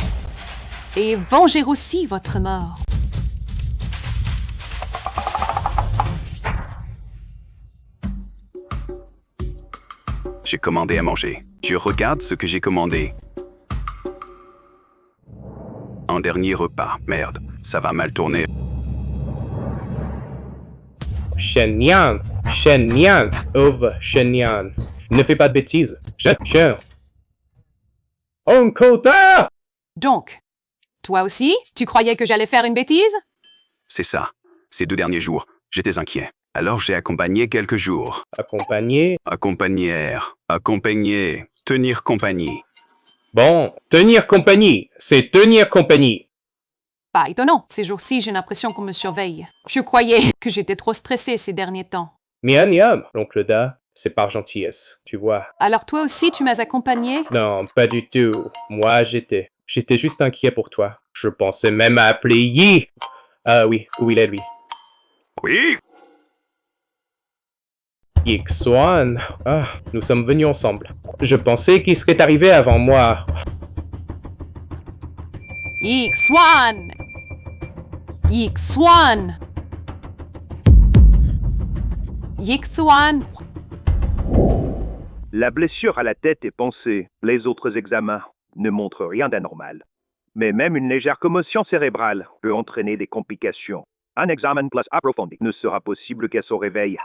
Et venger aussi votre mort. J'ai commandé à manger. Je regarde ce que j'ai commandé. Un dernier repas. Merde, ça va mal tourner. Shen Yan, ouvre Shen Yan. Ne fais pas de bêtises. Chien. Oncle Da! Donc, toi aussi, tu croyais que j'allais faire une bêtise? C'est ça. Ces 2 derniers jours, j'étais inquiet. Alors j'ai accompagné quelques jours. Accompagné? Accompagner. Tenir compagnie. Bon, tenir compagnie, c'est tenir compagnie. Pas étonnant. Ces jours-ci, j'ai l'impression qu'on me surveille. Je croyais que j'étais trop stressée ces derniers temps. Miam, miam, l'oncle Da, c'est par gentillesse, tu vois. Alors toi aussi, tu m'as accompagné? Non, pas du tout. Moi, j'étais juste inquiet pour toi. Je pensais même à appeler Yi. Ah oui, où il est, lui? Oui! Yixuan. Ah, nous sommes venus ensemble. Je pensais qu'il serait arrivé avant moi. Yixuan! Yixuan! Yixuan! La blessure à la tête est pensée. Les autres examens ne montrent rien d'anormal. Mais même une légère commotion cérébrale peut entraîner des complications. Un examen plus approfondi ne sera possible qu'à son réveil.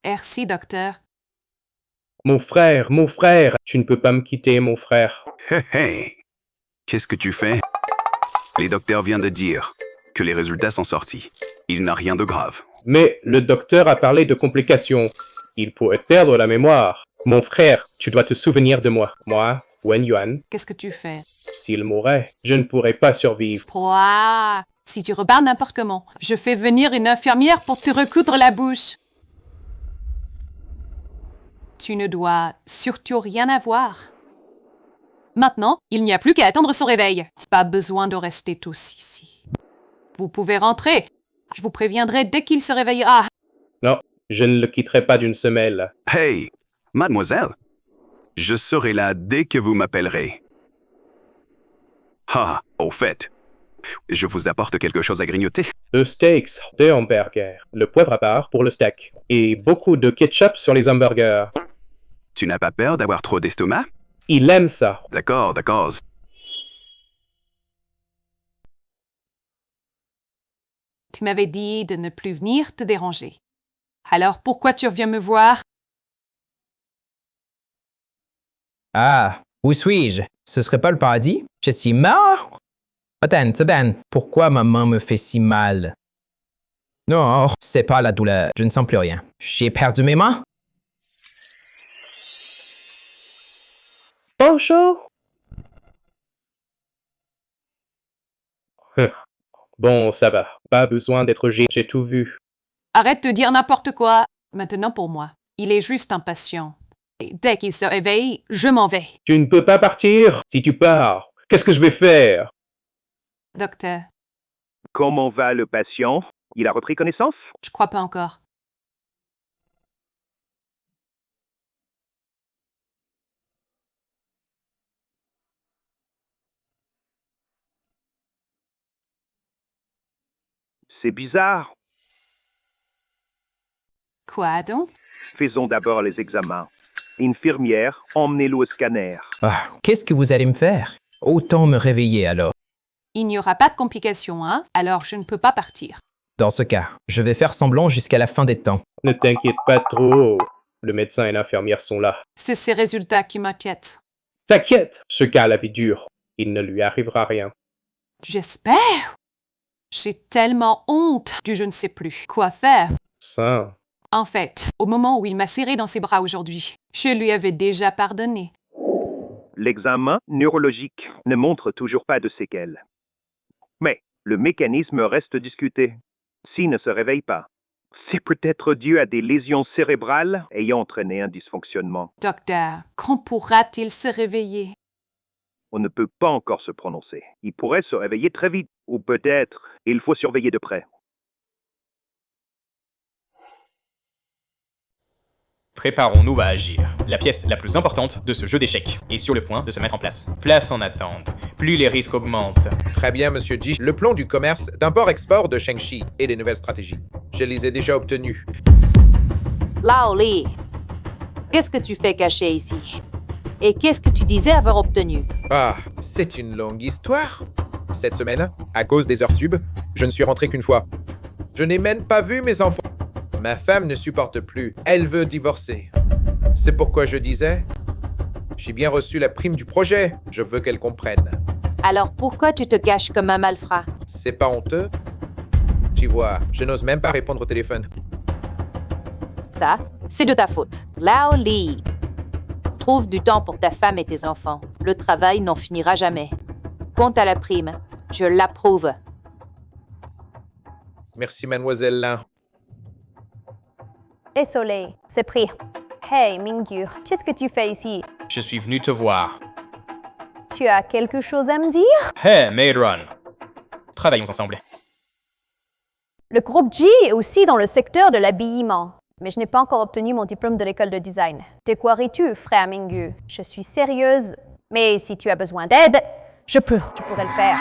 Merci, docteur. Mon frère, tu ne peux pas me quitter, mon frère. Hey! Qu'est-ce que tu fais? Les docteurs viennent de dire que les résultats sont sortis. Il n'a rien de grave. Mais le docteur a parlé de complications. Il pourrait perdre la mémoire. Mon frère, tu dois te souvenir de moi. Moi, Wen Yuan. Qu'est-ce que tu fais? S'il mourait, je ne pourrais pas survivre. Pouah! Si tu repars n'importe comment, je fais venir une infirmière pour te recoudre la bouche. Tu ne dois surtout rien avoir. Maintenant, il n'y a plus qu'à attendre son réveil. Pas besoin de rester tous ici. Vous pouvez rentrer. Je vous préviendrai dès qu'il se réveillera. Non, je ne le quitterai pas d'une semelle. Hey, mademoiselle, je serai là dès que vous m'appellerez. Ah, au fait, je vous apporte quelque chose à grignoter. 2 steaks, 2 hamburgers, le poivre à part pour le steak, et beaucoup de ketchup sur les hamburgers. Tu n'as pas peur d'avoir trop d'estomac? Il aime ça. D'accord, d'accord. Tu m'avais dit de ne plus venir te déranger. Alors pourquoi tu reviens me voir? Ah, où suis-je? Ce serait pas le paradis? Je suis mort? Attends, pourquoi maman me fait si mal? Non, c'est pas la douleur, je ne sens plus rien. J'ai perdu mes mains? Bonjour. Bon, ça va. Pas besoin d'être j'ai tout vu. Arrête de dire n'importe quoi. Maintenant pour moi. Il est juste impatient. Et dès qu'il se réveille, je m'en vais. Tu ne peux pas partir. Si tu pars, qu'est-ce que je vais faire? Docteur, Comment va le patient? Il a repris connaissance? je crois pas encore. C'est bizarre. Quoi donc? Faisons d'abord les examens. Infirmière, emmenez-le au scanner. Ah, qu'est-ce que vous allez me faire? Autant me réveiller alors. Il n'y aura pas de complications, hein? Alors je ne peux pas partir. Dans ce cas, je vais faire semblant jusqu'à la fin des temps. Ne t'inquiète pas trop. Le médecin et l'infirmière sont là. C'est ces résultats qui m'inquiètent. T'inquiète, ce cas a la vie dure. Il ne lui arrivera rien. J'espère. J'ai tellement honte du je ne sais plus quoi faire. Ça. En fait, au moment où il m'a serré dans ses bras aujourd'hui, je lui avais déjà pardonné. L'examen neurologique ne montre toujours pas de séquelles. Mais le mécanisme reste discuté. S'il ne se réveille pas, c'est peut-être dû à des lésions cérébrales ayant entraîné un dysfonctionnement. Docteur, quand pourra-t-il se réveiller? On ne peut pas encore se prononcer. Il pourrait se réveiller très vite, ou peut-être il faut surveiller de près. Préparons-nous à agir. La pièce la plus importante de ce jeu d'échecs est sur le point de se mettre en place. Place en attente. Plus les risques augmentent. Très bien, Monsieur Ji. Le plan du commerce d'import-export de Shang-Chi et les nouvelles stratégies. Je les ai déjà obtenues. Lao Li, qu'est-ce que tu fais caché ici? Et qu'est-ce que tu disais avoir obtenu? Ah, c'est une longue histoire. Cette semaine, à cause des heures sub, je ne suis rentré qu'une fois. Je n'ai même pas vu mes enfants. Ma femme ne supporte plus. Elle veut divorcer. C'est pourquoi je disais, j'ai bien reçu la prime du projet. Je veux qu'elle comprenne. Alors pourquoi tu te caches comme un malfrat? C'est pas honteux? Tu vois, je n'ose même pas répondre au téléphone. Ça, c'est de ta faute. Lao Li, trouve du temps pour ta femme et tes enfants. Le travail n'en finira jamais. Quant à la prime, je l'approuve. Merci, mademoiselle Lin. Désolé, c'est pris. Hey, Mingyu, qu'est-ce que tu fais ici? Je suis venu te voir. Tu as quelque chose à me dire? Hey, Maid Run. Travaillons ensemble. Le groupe G est aussi dans le secteur de l'habillement. Mais je n'ai pas encore obtenu mon diplôme de l'école de design. De quoi ris-tu, frère Mingyu? Je suis sérieuse. Mais si tu as besoin d'aide, tu pourrais le faire.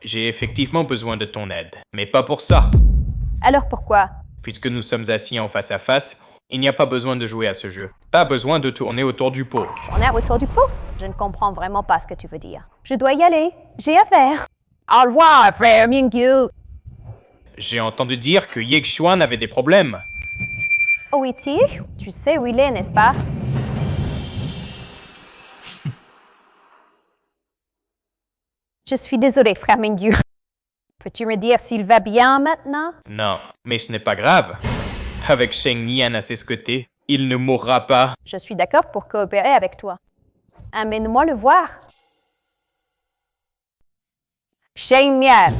J'ai effectivement besoin de ton aide, mais pas pour ça. Alors pourquoi? Puisque nous sommes assis en face à face, il n'y a pas besoin de jouer à ce jeu. Pas besoin de tourner autour du pot. Tourner autour du pot? Je ne comprends vraiment pas ce que tu veux dire. Je dois y aller. J'ai affaire. Au revoir, frère Mingyu. J'ai entendu dire que Ye Xuan avait des problèmes. Oh, Iti, tu sais où il est, n'est-ce pas? Je suis désolée, frère Mingyu. Peux-tu me dire s'il va bien maintenant? Non, mais ce n'est pas grave. Avec Sheng Yan à ses côtés, il ne mourra pas. Je suis d'accord pour coopérer avec toi. Amène-moi le voir. Sheng Yan.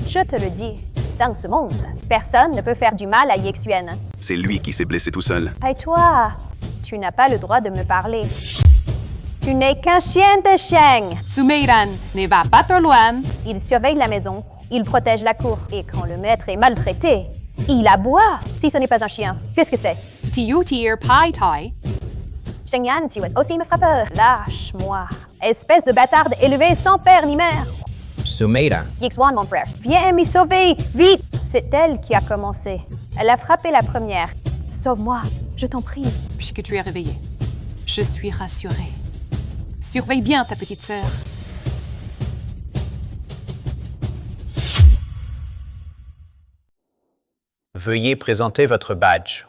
Je te le dis, dans ce monde, personne ne peut faire du mal à Ye Xuan. C'est lui qui s'est blessé tout seul. Et toi, tu n'as pas le droit de me parler. Tu n'es qu'un chien de Sheng. Sumeiran ne va pas trop loin. Il surveille la maison, il protège la cour. Et quand le maître est maltraité, il aboie. Si ce n'est pas un chien, qu'est-ce que c'est? Tiu tir pai tai. Sheng Yan, tu es aussi me frappeur. Lâche-moi. Espèce de bâtarde élevée sans père ni mère. Sumeira. Yixwan, mon frère. Viens m'y sauver, vite. C'est elle qui a commencé. Elle a frappé la première. Sauve-moi, je t'en prie. Puisque tu es réveillé, je suis rassurée. Surveille bien ta petite sœur. Veuillez présenter votre badge.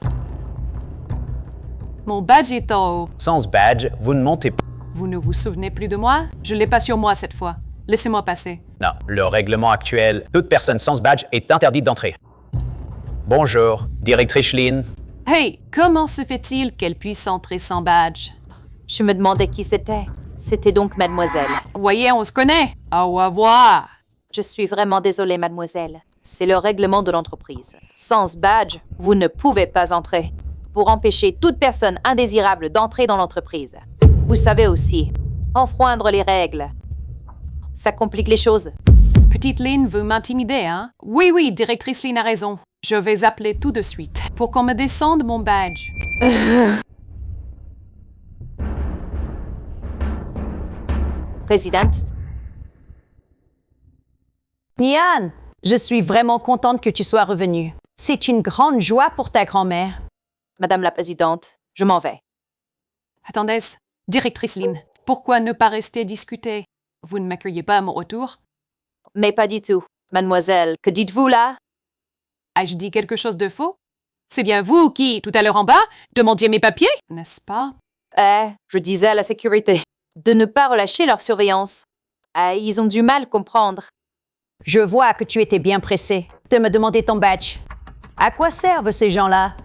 Mon badge est en haut. Sans badge, vous ne montez pas. Vous ne vous souvenez plus de moi? Je l'ai pas sur moi cette fois. Laissez-moi passer. Non, le règlement actuel, toute personne sans badge est interdite d'entrer. Bonjour, directrice Lin. Hey, comment se fait-il qu'elle puisse entrer sans badge? Je me demandais qui c'était. C'était donc mademoiselle. Voyez, on se connaît. Au revoir. Je suis vraiment désolée, mademoiselle. C'est le règlement de l'entreprise. Sans badge, vous ne pouvez pas entrer. Pour empêcher toute personne indésirable d'entrer dans l'entreprise. Vous savez aussi, enfreindre les règles. Ça complique les choses. Petite Lynn veut m'intimider, hein? Oui, directrice Lynn a raison. Je vais appeler tout de suite pour qu'on me descende mon badge. Présidente? Nian, je suis vraiment contente que tu sois revenue. C'est une grande joie pour ta grand-mère. Madame la Présidente, je m'en vais. Attendez, directrice Lynn, pourquoi ne pas rester discuter? Vous ne m'accueillez pas à mon retour? Mais pas du tout. Mademoiselle, que dites-vous là? Ai-je dit quelque chose de faux? C'est bien vous qui, tout à l'heure en bas, demandiez mes papiers, n'est-ce pas? Je disais à la sécurité de ne pas relâcher leur surveillance. Ils ont du mal à comprendre. Je vois que tu étais bien pressé de me demander ton badge. À quoi servent ces gens-là?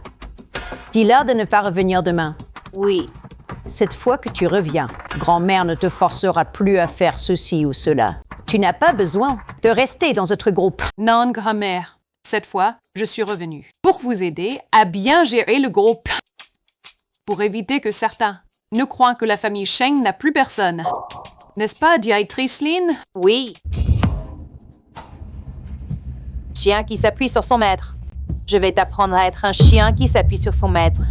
Dis-leur de ne pas revenir demain. Oui. Cette fois que tu reviens, grand-mère ne te forcera plus à faire ceci ou cela. Tu n'as pas besoin de rester dans notre groupe. Non, grand-mère. Cette fois, je suis revenue pour vous aider à bien gérer le groupe. Pour éviter que certains ne croient que la famille Sheng n'a plus personne. N'est-ce pas, directrice Lin? Oui. Chien qui s'appuie sur son maître. Je vais t'apprendre à être un chien qui s'appuie sur son maître.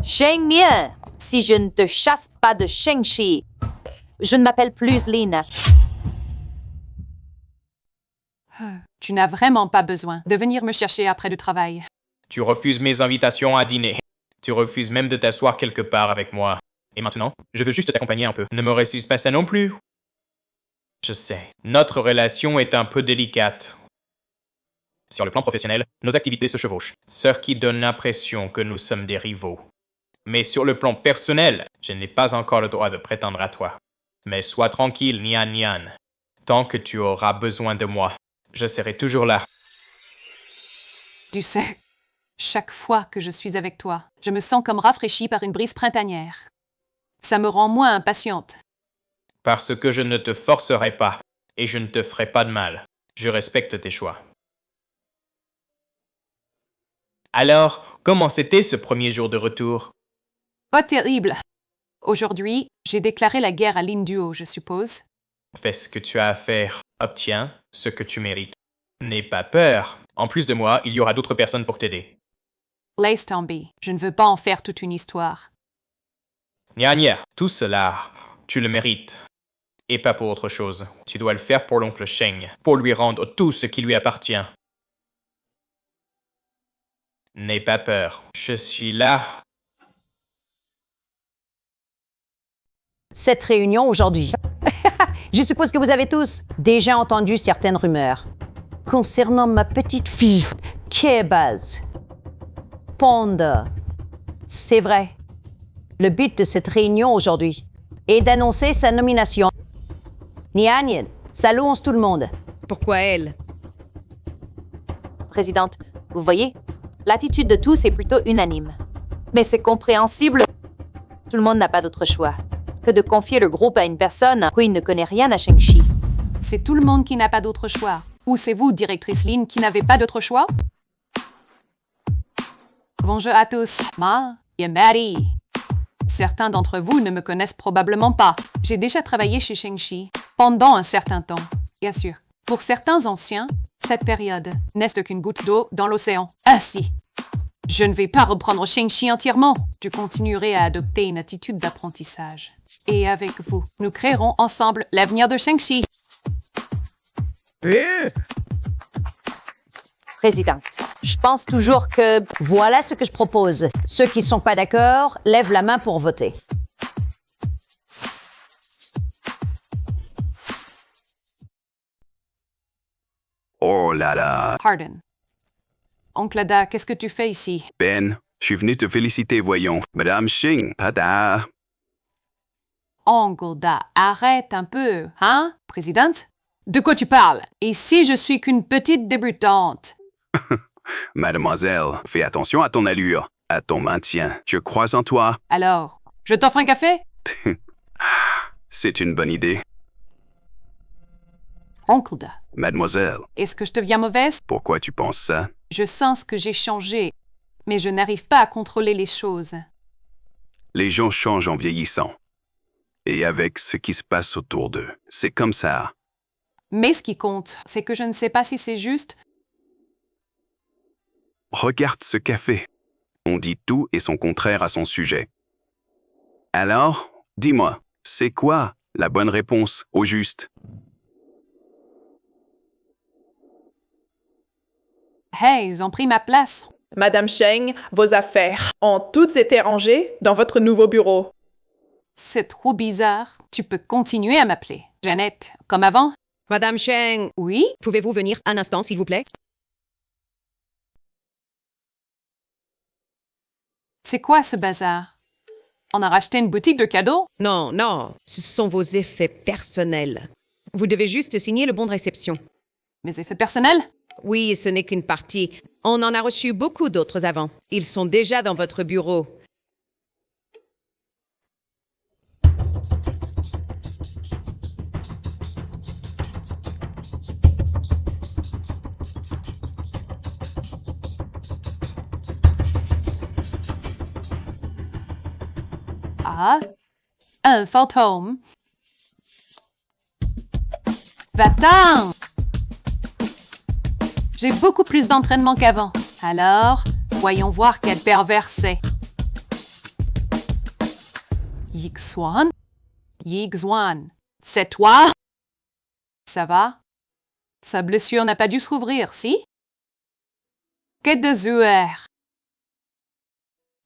Sheng Nian, si je ne te chasse pas de Sheng-Chi, je ne m'appelle plus Lin. Tu n'as vraiment pas besoin de venir me chercher après le travail. Tu refuses mes invitations à dîner. Tu refuses même de t'asseoir quelque part avec moi. Et maintenant, je veux juste t'accompagner un peu. Ne me refuse pas ça non plus. Je sais, notre relation est un peu délicate. Sur le plan professionnel, nos activités se chevauchent, ce qui donne l'impression que nous sommes des rivaux. Mais sur le plan personnel, je n'ai pas encore le droit de prétendre à toi. Mais sois tranquille, Nian Nian. Tant que tu auras besoin de moi, je serai toujours là. Tu sais, chaque fois que je suis avec toi, je me sens comme rafraîchie par une brise printanière. Ça me rend moins impatiente. Parce que je ne te forcerai pas, et je ne te ferai pas de mal. Je respecte tes choix. Alors, comment c'était ce premier jour de retour? Pas terrible. Aujourd'hui, j'ai déclaré la guerre à Lin Duo, je suppose. Fais ce que tu as à faire. Obtiens ce que tu mérites. N'aie pas peur. En plus de moi, il y aura d'autres personnes pour t'aider. Laisse tomber. Je ne veux pas en faire toute une histoire. Nia nia, tout cela, tu le mérites. Et pas pour autre chose. Tu dois le faire pour l'oncle Sheng, pour lui rendre tout ce qui lui appartient. N'aie pas peur. Je suis là. Cette réunion aujourd'hui. Je suppose que vous avez tous déjà entendu certaines rumeurs concernant ma petite fille, Kebaz. Panda. C'est vrai. Le but de cette réunion aujourd'hui est d'annoncer sa nomination. Nian, ça lance tout le monde. Pourquoi elle? Présidente, vous voyez, l'attitude de tous est plutôt unanime. Mais c'est compréhensible. Tout le monde n'a pas d'autre choix que de confier le groupe à une personne qui ne connaît rien à Sheng-Chi. C'est tout le monde qui n'a pas d'autre choix. Ou c'est vous, directrice Lin, qui n'avez pas d'autre choix? Bonjour à tous. Ma et Mary. Certains d'entre vous ne me connaissent probablement pas. J'ai déjà travaillé chez Sheng-Chi pendant un certain temps, bien sûr. Pour certains anciens, cette période n'est qu'une goutte d'eau dans l'océan. Ah si! Je ne vais pas reprendre Sheng-Chi entièrement. Je continuerai à adopter une attitude d'apprentissage. Et avec vous, nous créerons ensemble l'avenir de Sheng-Chi. Présidente, je pense toujours que... Voilà ce que je propose. Ceux qui sont pas d'accord, lèvent la main pour voter. Oh là là. Pardon. Oncle Ada, qu'est-ce que tu fais ici? Ben, je suis venu te féliciter, voyons. Madame Ching, pada. Oncle Da, arrête un peu, hein, présidente? De quoi tu parles? Ici, je suis qu'une petite débutante. Mademoiselle, fais attention à ton allure, à ton maintien. Je crois en toi. Alors, je t'offre un café? C'est une bonne idée. Oncle Da, Mademoiselle, est-ce que je deviens mauvaise? pourquoi tu penses ça? Je sens que j'ai changé, mais je n'arrive pas à contrôler les choses. Les gens changent en vieillissant. Et avec ce qui se passe autour d'eux. C'est comme ça. Mais ce qui compte, c'est que je ne sais pas si c'est juste. Regarde ce café. On dit tout et son contraire à son sujet. Alors, dis-moi, c'est quoi la bonne réponse au juste? Hey, ils ont pris ma place. Madame Cheng, vos affaires ont toutes été rangées dans votre nouveau bureau. C'est trop bizarre. Tu peux continuer à m'appeler. Janet, comme avant? Madame Cheng. Oui? Pouvez-vous venir un instant, s'il vous plaît? C'est quoi ce bazar? On a racheté une boutique de cadeaux? Non, non, ce sont vos effets personnels. Vous devez juste signer le bon de réception. Mes effets personnels? Oui, ce n'est qu'une partie. On en a reçu beaucoup d'autres avant. Ils sont déjà dans votre bureau. Ah, un fantôme. Va-t'en! J'ai beaucoup plus d'entraînement qu'avant. Alors, voyons voir quel pervers c'est. Yixuan? Yixuan, c'est toi? Ça va? Sa blessure n'a pas dû se rouvrir, si? Que de zuer?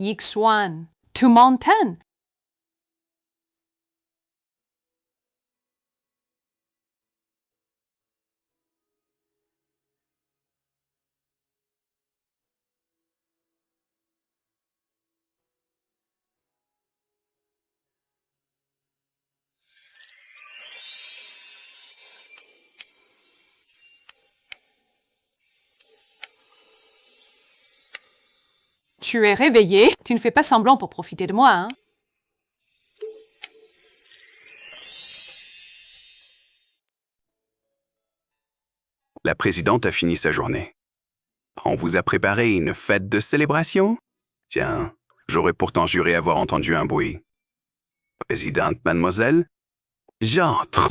Yixuan, tu m'entends? Tu es réveillé? Tu ne fais pas semblant pour profiter de moi, hein? La présidente a fini sa journée. On vous a préparé une fête de célébration? Tiens, j'aurais pourtant juré avoir entendu un bruit. Présidente, mademoiselle? J'entre.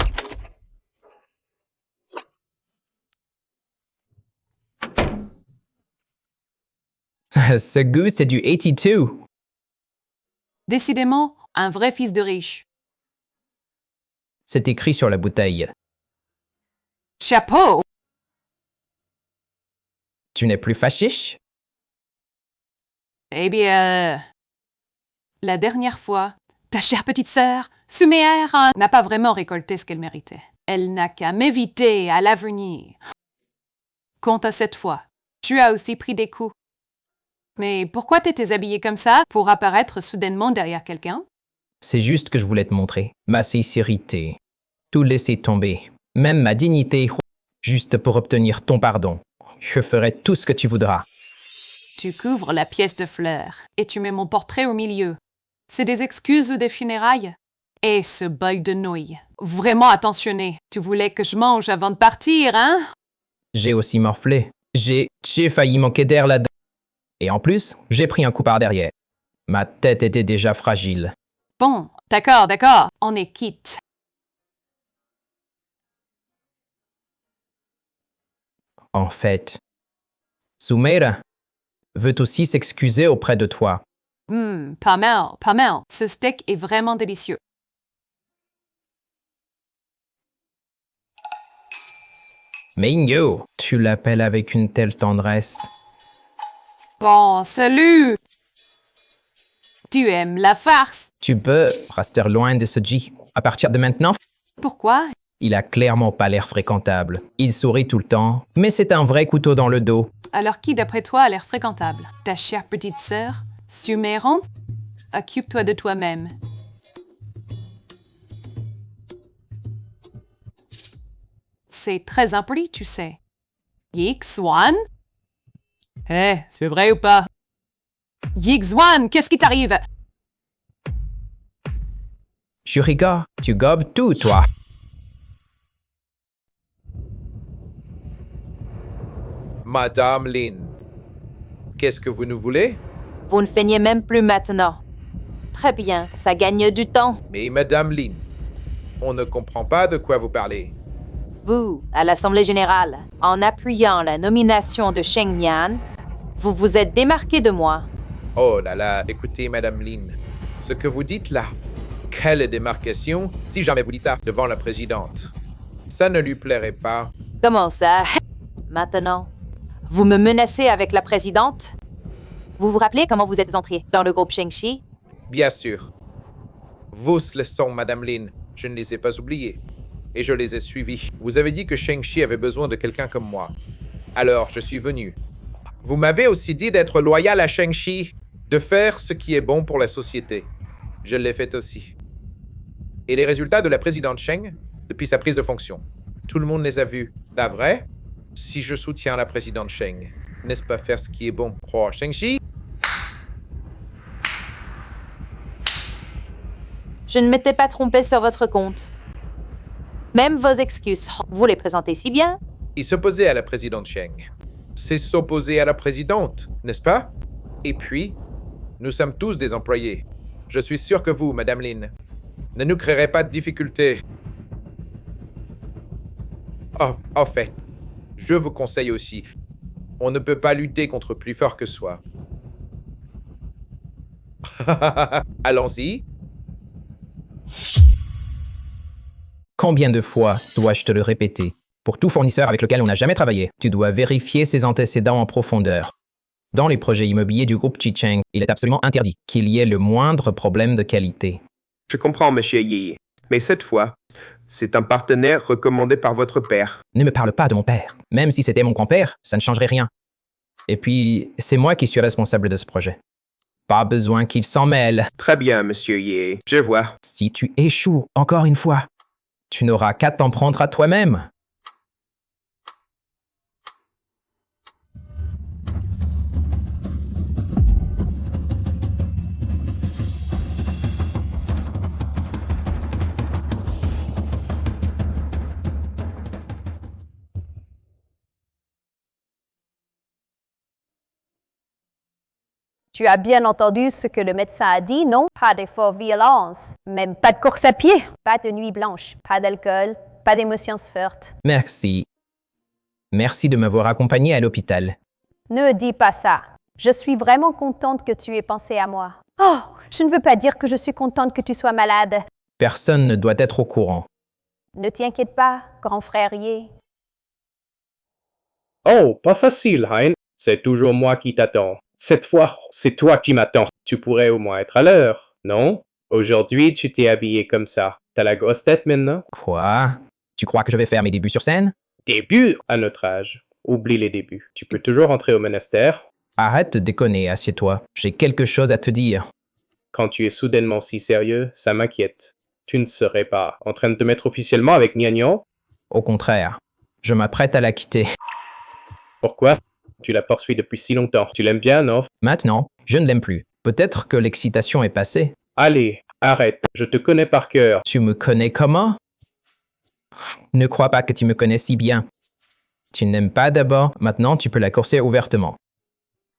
Ce goût, c'est du 82. Décidément, un vrai fils de riche. C'est écrit sur la bouteille. Chapeau! Tu n'es plus fashiche? Eh bien, la dernière fois, ta chère petite sœur, Suméère, n'a pas vraiment récolté ce qu'elle méritait. Elle n'a qu'à m'éviter à l'avenir. Quant à cette fois, tu as aussi pris des coups. Mais pourquoi t'étais habillée comme ça pour apparaître soudainement derrière quelqu'un? C'est juste que je voulais te montrer ma sincérité. Tout laisser tomber, même ma dignité, juste pour obtenir ton pardon. Je ferai tout ce que tu voudras. Tu couvres la pièce de fleurs et tu mets mon portrait au milieu. C'est des excuses ou des funérailles? Et ce bug de nouilles, vraiment attentionné. Tu voulais que je mange avant de partir, hein? J'ai aussi morflé. J'ai failli manquer d'air là-dedans. Et en plus, j'ai pris un coup par derrière. Ma tête était déjà fragile. Bon, d'accord, on est quitte. En fait, Sumeira veut aussi s'excuser auprès de toi. Pas mal. Ce steak est vraiment délicieux. Mingo, tu l'appelles avec une telle tendresse. Bon, salut! Tu aimes la farce? Tu peux rester loin de ce G. À partir de maintenant, Pourquoi? il a clairement pas l'air fréquentable. Il sourit tout le temps, mais c'est un vrai couteau dans le dos. Alors qui, d'après toi, a l'air fréquentable? Ta chère petite sœur? Suméron? Occupe-toi de toi-même. C'est très impoli, tu sais. Yixwan? C'est vrai ou pas? Yixwan, qu'est-ce qui t'arrive? Shuriga, tu gobes tout, toi. Madame Lin, qu'est-ce que vous nous voulez? Vous ne feignez même plus maintenant. Très bien, ça gagne du temps. Mais Madame Lin, on ne comprend pas de quoi vous parlez. Vous, à l'Assemblée générale, en appuyant la nomination de Sheng Nian, vous vous êtes démarqué de moi. Oh là là, écoutez Madame Lin, ce que vous dites là, quelle démarcation si jamais vous dites ça devant la présidente. Ça ne lui plairait pas. Comment ça? Maintenant, vous me menacez avec la présidente? Vous vous rappelez comment vous êtes entré dans le groupe Shengxi? Bien sûr. Vos leçons, Madame Lin, je ne les ai pas oubliées. Et je les ai suivies. Vous avez dit que Shengxi avait besoin de quelqu'un comme moi. Alors, je suis venu. Vous m'avez aussi dit d'être loyal à Shengxi, de faire ce qui est bon pour la société. Je l'ai fait aussi. Et les résultats de la présidente Sheng, depuis sa prise de fonction, tout le monde les a vus. Pas vrai? Si je soutiens la présidente Sheng, n'est-ce pas faire ce qui est bon pour Shengxi? Je ne m'étais pas trompé sur votre compte. Même vos excuses, vous les présentez si bien. Et s'opposer à la présidente Sheng, c'est s'opposer à la présidente, n'est-ce pas? Et puis, nous sommes tous des employés. Je suis sûr que vous, Madame Lin, ne nous créerez pas de difficultés. Oh, en fait, je vous conseille aussi, on ne peut pas lutter contre plus fort que soi. Allons-y. Combien de fois dois-je te le répéter? Pour tout fournisseur avec lequel on n'a jamais travaillé, tu dois vérifier ses antécédents en profondeur. Dans les projets immobiliers du groupe Chicheng, il est absolument interdit qu'il y ait le moindre problème de qualité. Je comprends, monsieur Yi. Mais cette fois, c'est un partenaire recommandé par votre père. Ne me parle pas de mon père. Même si c'était mon grand-père, ça ne changerait rien. Et puis, c'est moi qui suis responsable de ce projet. Pas besoin qu'il s'en mêle. Très bien, monsieur Yi. Je vois. Si tu échoues encore une fois, tu n'auras qu'à t'en prendre à toi-même. Tu as bien entendu ce que le médecin a dit, non? Pas d'effort violence, même pas de course à pied, pas de nuit blanche, pas d'alcool, pas d'émotions fortes. Merci. Merci de m'avoir accompagné à l'hôpital. Ne dis pas ça. Je suis vraiment contente que tu aies pensé à moi. Oh, je ne veux pas dire que je suis contente que tu sois malade. Personne ne doit être au courant. Ne t'inquiète pas, grand frère Ye. Oh, pas facile, Hein. C'est toujours moi qui t'attends. Cette fois, c'est toi qui m'attends. Tu pourrais au moins être à l'heure, non? Aujourd'hui, tu t'es habillé comme ça. T'as la grosse tête maintenant? Quoi? Tu crois que je vais faire mes débuts sur scène? Débuts? À notre âge. Oublie les débuts. Tu peux toujours entrer au monastère. Arrête de déconner, assieds-toi. J'ai quelque chose à te dire. Quand tu es soudainement si sérieux, ça m'inquiète. Tu ne serais pas en train de te mettre officiellement avec Nian? Au contraire, je m'apprête à la quitter. Pourquoi? Tu la poursuis depuis si longtemps. Tu l'aimes bien, non? Maintenant, je ne l'aime plus. Peut-être que l'excitation est passée. Allez, arrête. Je te connais par cœur. Tu me connais comment? Ne crois pas que tu me connais si bien. Tu n'aimes pas d'abord, maintenant tu peux la courser ouvertement.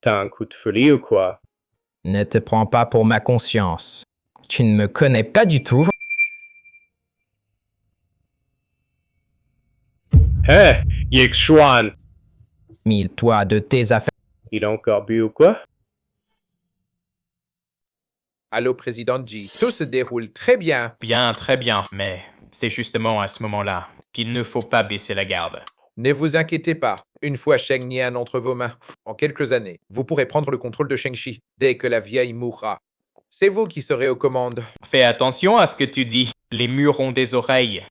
T'as un coup de folie ou quoi? Ne te prends pas pour ma conscience. Tu ne me connais pas du tout. Hein, Yik Xuan. Mille-toi de tes affaires. Il a encore bu ou quoi? Allô, Président G. Tout se déroule très bien. Bien, très bien, mais c'est justement à ce moment-là qu'il ne faut pas baisser la garde. Ne vous inquiétez pas. Une fois Sheng Nian entre vos mains, en quelques années, vous pourrez prendre le contrôle de Shengshi dès que la vieille mourra. C'est vous qui serez aux commandes. Fais attention à ce que tu dis. Les murs ont des oreilles.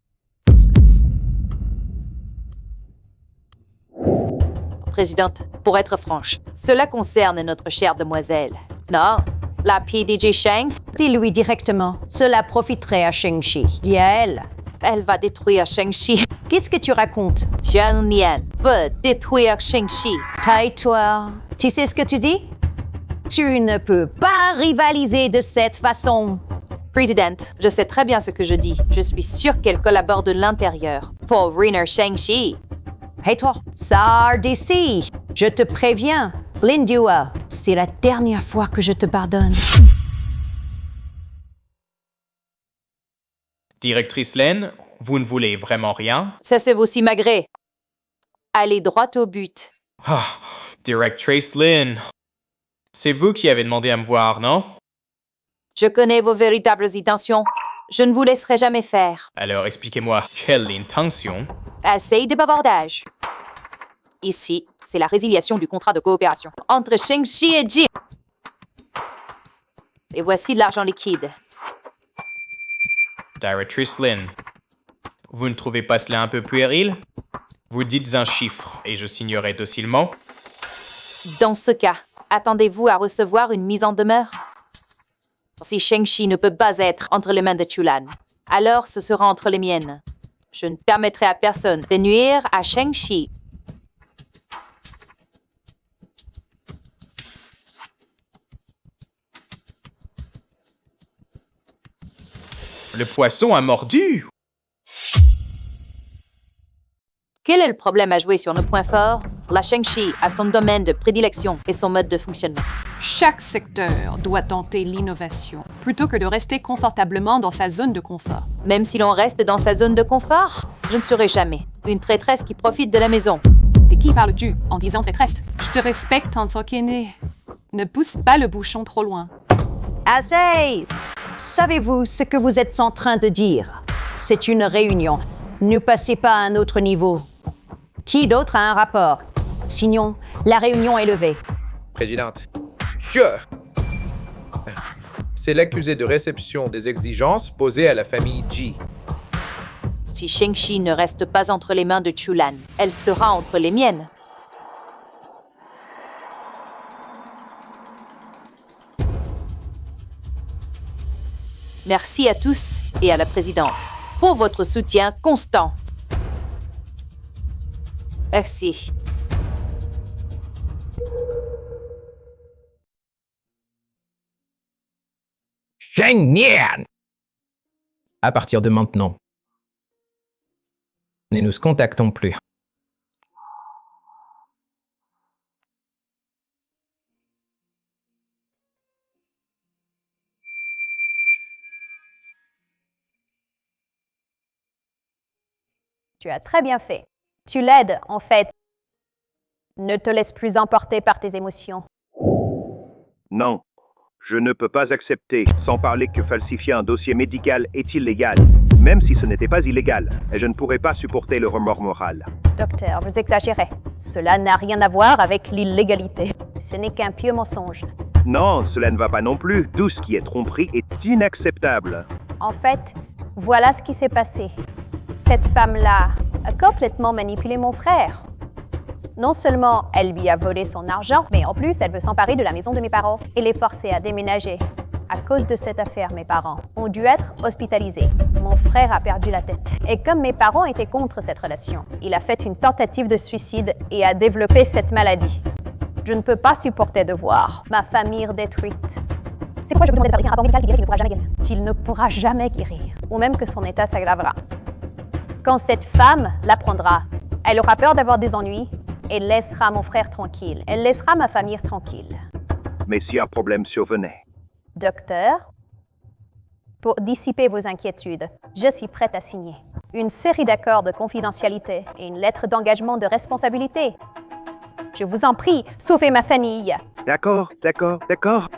Présidente, pour être franche, cela concerne notre chère demoiselle. Non, la PDG Sheng, Dis-lui directement. Cela profiterait à Shengshi. Dis à elle. elle va détruire Shengshi. Qu'est-ce que tu racontes? Sheng Nian veut détruire Shengshi. Taille-toi. Tu sais ce que tu dis? Tu ne peux pas rivaliser de cette façon. Présidente, je sais très bien ce que je dis. Je suis sûre qu'elle collabore de l'intérieur pour ruiner Shengshi. Hey toi, sors d'ici. Je te préviens. Lindua, c'est la dernière fois que je te pardonne. Directrice Lin, vous ne voulez vraiment rien? Ça c'est aussi magré. Allez droit au but. Ah, Directrice Lin. C'est vous qui avez demandé à me voir, non? Je connais vos véritables intentions. Je ne vous laisserai jamais faire. Alors expliquez-moi, quelle intention? Assez de bavardage. Ici, c'est la résiliation du contrat de coopération entre Shengshi et Ji. Et voici l'argent liquide. Directrice Lin, vous ne trouvez pas cela un peu puéril? Vous dites un chiffre et je signerai docilement? Dans ce cas, attendez-vous à recevoir une mise en demeure? Si Shengshi ne peut pas être entre les mains de Chulan, alors ce sera entre les miennes. Je ne permettrai à personne de nuire à Shengshi. Le poisson a mordu! Quel est le problème à jouer sur nos points forts? La Shengshi a son domaine de prédilection et son mode de fonctionnement. Chaque secteur doit tenter l'innovation, plutôt que de rester confortablement dans sa zone de confort. Même si l'on reste dans sa zone de confort, je ne serai jamais une traîtresse qui profite de la maison. De qui parles-tu en disant traîtresse? Je te respecte en tant qu'aîné. Ne pousse pas le bouchon trop loin. Assez! Savez-vous ce que vous êtes en train de dire? C'est une réunion. Ne passez pas à un autre niveau. Qui d'autre a un rapport? Sinon, la réunion est levée. Présidente. C'est l'accusé de réception des exigences posées à la famille Ji. Si Shengshi ne reste pas entre les mains de Chulan, elle sera entre les miennes. Merci à tous et à la présidente pour votre soutien constant. Merci. Sheng Nian! À partir de maintenant, ne nous contactons plus. Tu as très bien fait. Tu l'aides, en fait. Ne te laisse plus emporter par tes émotions. Non, je ne peux pas accepter, sans parler que falsifier un dossier médical est illégal, même si ce n'était pas illégal, et je ne pourrais pas supporter le remords moral. Docteur, vous exagérez. Cela n'a rien à voir avec l'illégalité. Ce n'est qu'un pieux mensonge. Non, cela ne va pas non plus. Tout ce qui est tromperie est inacceptable. En fait, voilà ce qui s'est passé. Cette femme-là a complètement manipulé mon frère. Non seulement elle lui a volé son argent, mais en plus elle veut s'emparer de la maison de mes parents et les forcer à déménager. À cause de cette affaire, mes parents ont dû être hospitalisés. Mon frère a perdu la tête. Et comme mes parents étaient contre cette relation, il a fait une tentative de suicide et a développé cette maladie. Je ne peux pas supporter de voir ma famille détruite. C'est pourquoi je vous demande de fabriquer un rapport médical qui dirait qu'il ne pourra jamais guérir. Qu'il ne pourra jamais guérir, ou même que son état s'aggravera. Quand cette femme l'apprendra, elle aura peur d'avoir des ennuis et laissera mon frère tranquille. Elle laissera ma famille tranquille. Mais si un problème survenait, Docteur, Pour dissiper vos inquiétudes, je suis prête à signer une série d'accords de confidentialité et une lettre d'engagement de responsabilité. Je vous en prie, sauvez ma famille. D'accord, d'accord, d'accord.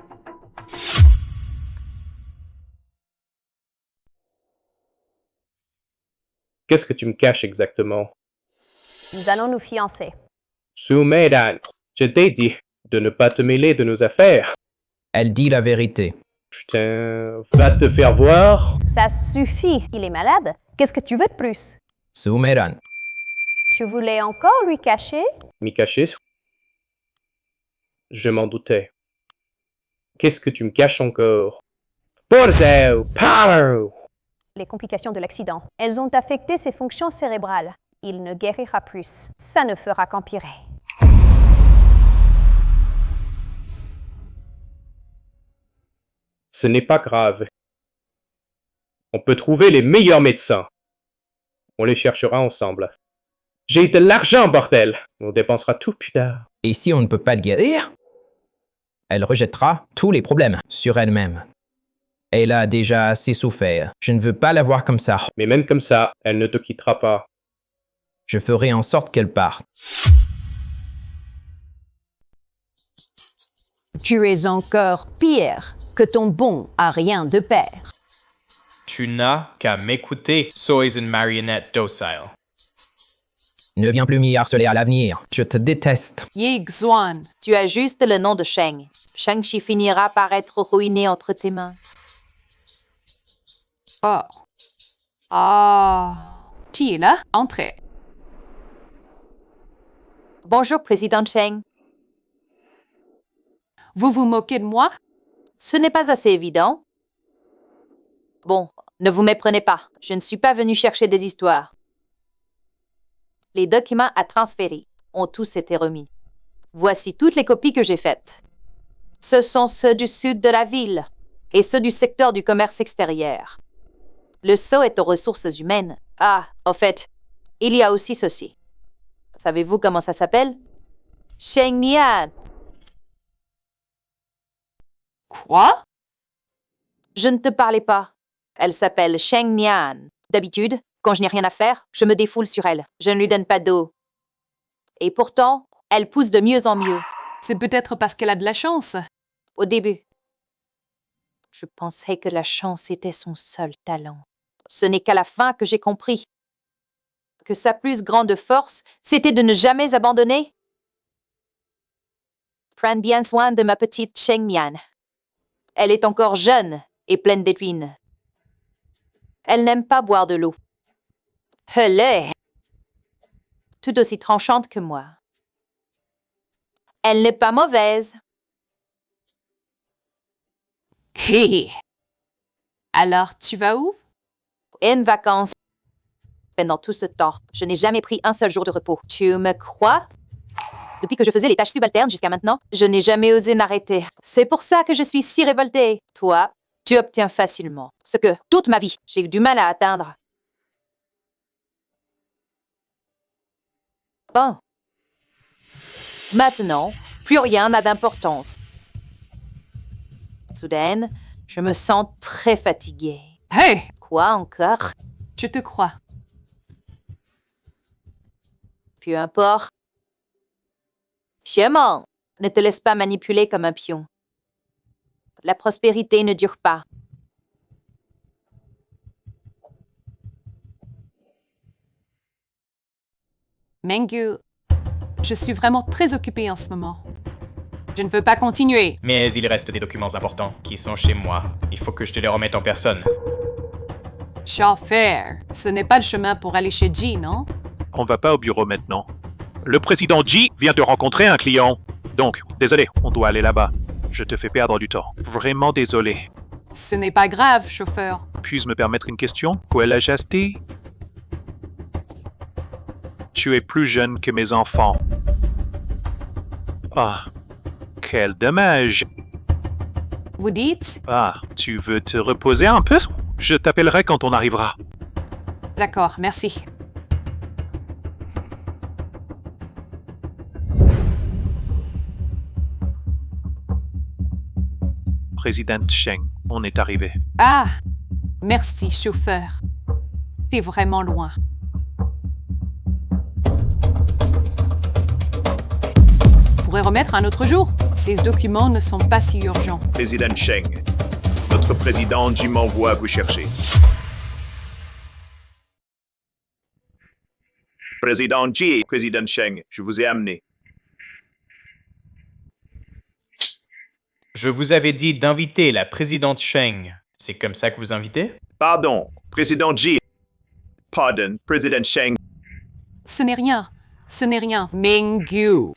Qu'est-ce que tu me caches exactement? Nous allons nous fiancer. Soumedan, je t'ai dit de ne pas te mêler de nos affaires. Elle dit la vérité. Putain, va te faire voir. Ça suffit. Il est malade. Qu'est-ce que tu veux de plus? Soumeran. Tu voulais encore lui cacher? M'y cacher? Je m'en doutais. Qu'est-ce que tu me caches encore? Bordel! Paro! Les complications de l'accident. Elles ont affecté ses fonctions cérébrales. Il ne guérira plus. Ça ne fera qu'empirer. Ce n'est pas grave. On peut trouver les meilleurs médecins. On les cherchera ensemble. J'ai de l'argent, bordel! On dépensera tout plus tard. Et si on ne peut pas le guérir? Elle rejettera tous les problèmes sur elle-même. Elle a déjà assez souffert. Je ne veux pas la voir comme ça. Mais même comme ça, elle ne te quittera pas. Je ferai en sorte qu'elle parte. Tu es encore pire que ton bon à rien de père. Tu n'as qu'à m'écouter, sois une marionnette docile. Ne viens plus m'y harceler à l'avenir. Je te déteste. Yi Xuan. Tu as juste le nom de Sheng. Shang-Chi finira par être ruiné entre tes mains. Oh. Ah. Qui est là? Entrez. Bonjour, Président Sheng. Vous vous moquez de moi? Ce n'est pas assez évident. Bon, ne vous méprenez pas. Je ne suis pas venu chercher des histoires. Les documents à transférer ont tous été remis. Voici toutes les copies que j'ai faites. Ce sont ceux du sud de la ville et ceux du secteur du commerce extérieur. Le sceau est aux ressources humaines. Ah, au fait, il y a aussi ceci. Savez-vous comment ça s'appelle? Sheng Nian. Quoi? Je ne te parlais pas. Elle s'appelle Sheng Nian. D'habitude, quand je n'ai rien à faire, je me défoule sur elle. Je ne lui donne pas d'eau. Et pourtant, elle pousse de mieux en mieux. C'est peut-être parce qu'elle a de la chance. Au début, je pensais que la chance était son seul talent. Ce n'est qu'à la fin que j'ai compris que sa plus grande force, c'était de ne jamais abandonner. Prends bien soin de ma petite Sheng Nian. Elle est encore jeune et pleine d'épines. Elle n'aime pas boire de l'eau. Elle est tout aussi tranchante que moi. Elle n'est pas mauvaise. Hé! Alors, tu vas où? Une vacance. Pendant tout ce temps, je n'ai jamais pris un seul jour de repos. Tu me crois? Depuis que je faisais les tâches subalternes jusqu'à maintenant, je n'ai jamais osé m'arrêter. C'est pour ça que je suis si révoltée. Toi, tu obtiens facilement ce que, toute ma vie, j'ai eu du mal à atteindre. Bon. Maintenant, plus rien n'a d'importance. Soudain, je me sens très fatiguée. Hey! Quoi encore? Je te crois. Peu importe. Chemin, ne te laisse pas manipuler comme un pion. La prospérité ne dure pas. Mengu, je suis vraiment très occupée en ce moment. Je ne veux pas continuer. Mais il reste des documents importants qui sont chez moi. Il faut que je te les remette en personne. Chauffeur, ce n'est pas le chemin pour aller chez G, non? On va pas au bureau maintenant. Le président G vient de rencontrer un client. Donc, désolé, on doit aller là-bas. Je te fais perdre du temps. Vraiment désolé. Ce n'est pas grave, chauffeur. Puis-je me permettre une question? Quel âge as-tu? Tu es plus jeune que mes enfants. Ah, quel dommage. Vous dites? Ah, tu veux te reposer un peu? Je t'appellerai quand on arrivera. D'accord, merci. Président Sheng, on est arrivé. Ah, Merci, chauffeur. C'est vraiment loin. Vous pourrez remettre un autre jour. Ces documents ne sont pas si urgents. Président Cheng, notre président Jim m'envoie vous chercher. Président Ji, président Cheng, je vous ai amené. Je vous avais dit d'inviter la présidente Cheng. C'est comme ça que vous invitez? Pardon, président Ji. Pardon, président Cheng. Ce n'est rien. Ce n'est rien. Mingyu.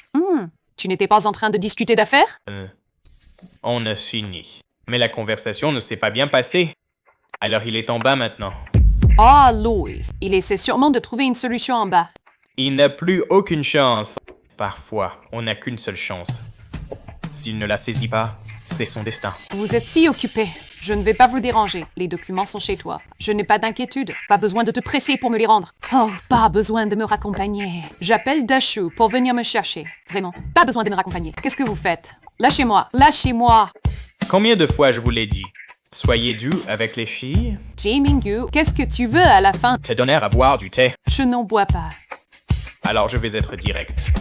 Tu n'étais pas en train de discuter d'affaires? On a fini. Mais la conversation ne s'est pas bien passée. Alors il est en bas maintenant. Ah, Louis. Il essaie sûrement de trouver une solution en bas. Il n'a plus aucune chance. Parfois, on n'a qu'une seule chance. S'il ne la saisit pas, c'est son destin. Vous êtes si occupé. Je ne vais pas vous déranger. Les documents sont chez toi. Je n'ai pas d'inquiétude. Pas besoin de te presser pour me les rendre. Oh, pas besoin de me raccompagner. J'appelle Dashu pour venir me chercher. Vraiment, pas besoin de me raccompagner. Qu'est-ce que vous faites? Lâchez-moi. Lâchez-moi. Combien de fois je vous l'ai dit? Soyez doux avec les filles. Ji Mingyu, qu'est-ce que tu veux à la fin? Te donner à boire du thé. Je n'en bois pas. Alors je vais être direct.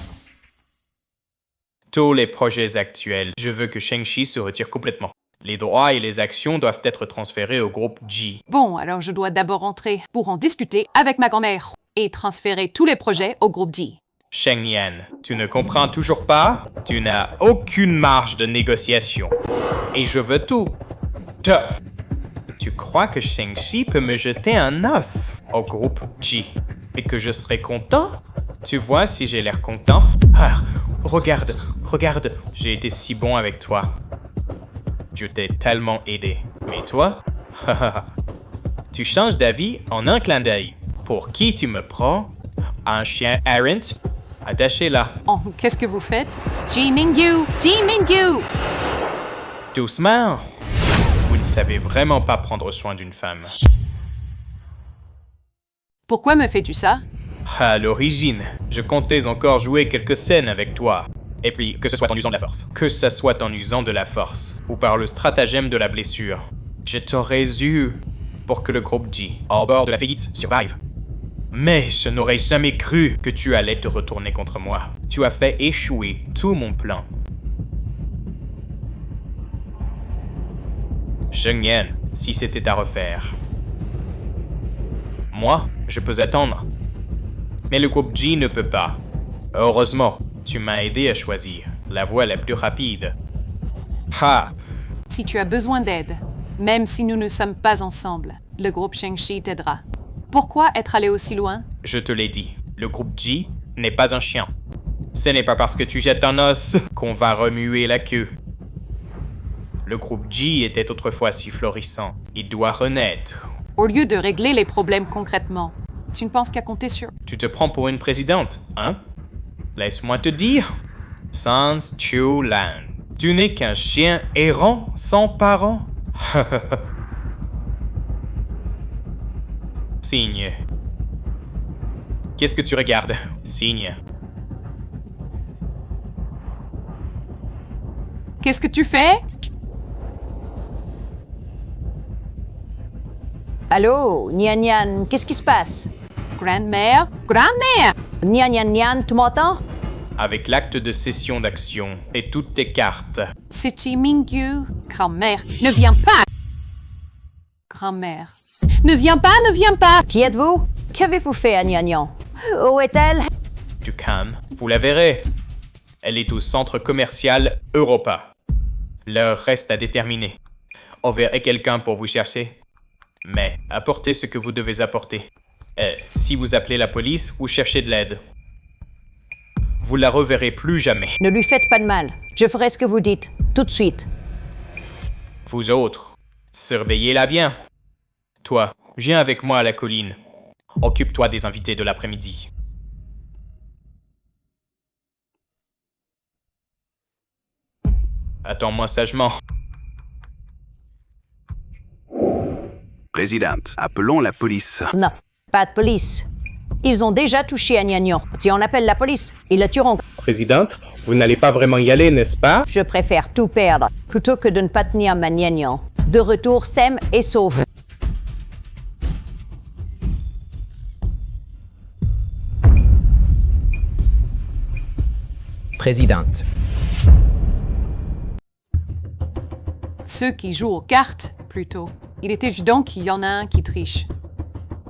Tous les projets actuels, je veux que Shang-Chi se retire complètement. Les droits et les actions doivent être transférés au groupe Ji. Bon, alors je dois d'abord rentrer pour en discuter avec ma grand-mère et transférer tous les projets au groupe Ji. Sheng Yan, tu ne comprends toujours pas? Tu n'as aucune marge de négociation. Et je veux tout. Tu crois que Shang-Chi peut me jeter un œuf au groupe Ji et que je serai content? Tu vois si j'ai l'air content? Ah, regarde, j'ai été si bon avec toi. Je t'ai tellement aidé. Mais toi? Tu changes d'avis en un clin d'œil. Pour qui tu me prends? Un chien errant? Attaché là. Oh, qu'est-ce que vous faites? Ji Mingyu! Ji Mingyu! Doucement. Vous ne savez vraiment pas prendre soin d'une femme. Pourquoi me fais-tu ça? À l'origine, je comptais encore jouer quelques scènes avec toi. Et puis, que ce soit en usant de la force. Que ce soit en usant de la force. Ou par le stratagème de la blessure. Je t'aurais eu pour que le groupe Ji, au bord de la faillite, survive. Mais je n'aurais jamais cru que tu allais te retourner contre moi. Tu as fait échouer tout mon plan. Sheng Yan, si c'était à refaire. Moi, je peux attendre. Mais le groupe Ji ne peut pas. Heureusement, tu m'as aidé à choisir la voie la plus rapide. Ha! Si tu as besoin d'aide, même si nous ne sommes pas ensemble, le groupe Shang-Chi t'aidera. Pourquoi être allé aussi loin? Je te l'ai dit, le groupe Ji n'est pas un chien. Ce n'est pas parce que tu jettes un os qu'on va remuer la queue. Le groupe Ji était autrefois si florissant. Il doit renaître. Au lieu de régler les problèmes concrètement, tu ne penses qu'à compter sur... Tu te prends pour une présidente, hein? Laisse-moi te dire, Sans Chu Lan, tu n'es qu'un chien errant sans parents. Signe. Qu'est-ce que tu regardes? Signe. Qu'est-ce que tu fais? Allô, Nian Nian, qu'est-ce qui se passe? Grand-mère? Grand-mère! Nian Nian Nian, tu m'entends? Avec l'acte de cession d'action et toutes tes cartes. C'est Ji Mingyu. Grand-mère, ne viens pas! Grand-mère. Ne viens pas, ne viens pas! Qui êtes-vous? Qu'avez-vous fait à Nian Nian? Où est-elle? Du calme, vous la verrez. Elle est au centre commercial Europa. L'heure reste à déterminer. Enverrai quelqu'un pour vous chercher. Mais apportez ce que vous devez apporter. Si vous appelez la police ou cherchez de l'aide, vous la reverrez plus jamais. Ne lui faites pas de mal. Je ferai ce que vous dites, tout de suite. Vous autres, surveillez-la bien. Toi, viens avec moi à la colline. Occupe-toi des invités de l'après-midi. Attends-moi sagement. Présidente, appelons la police. Non, pas de police. Ils ont déjà touché à Nian Nian. Si on appelle la police, ils le tueront. Présidente, vous n'allez pas vraiment y aller, n'est-ce pas? Je préfère tout perdre plutôt que de ne pas tenir ma Nian Nian. De retour saine et sauf. présidente. Ceux qui jouent aux cartes, plutôt. Il est évident qu'il y en a un qui triche.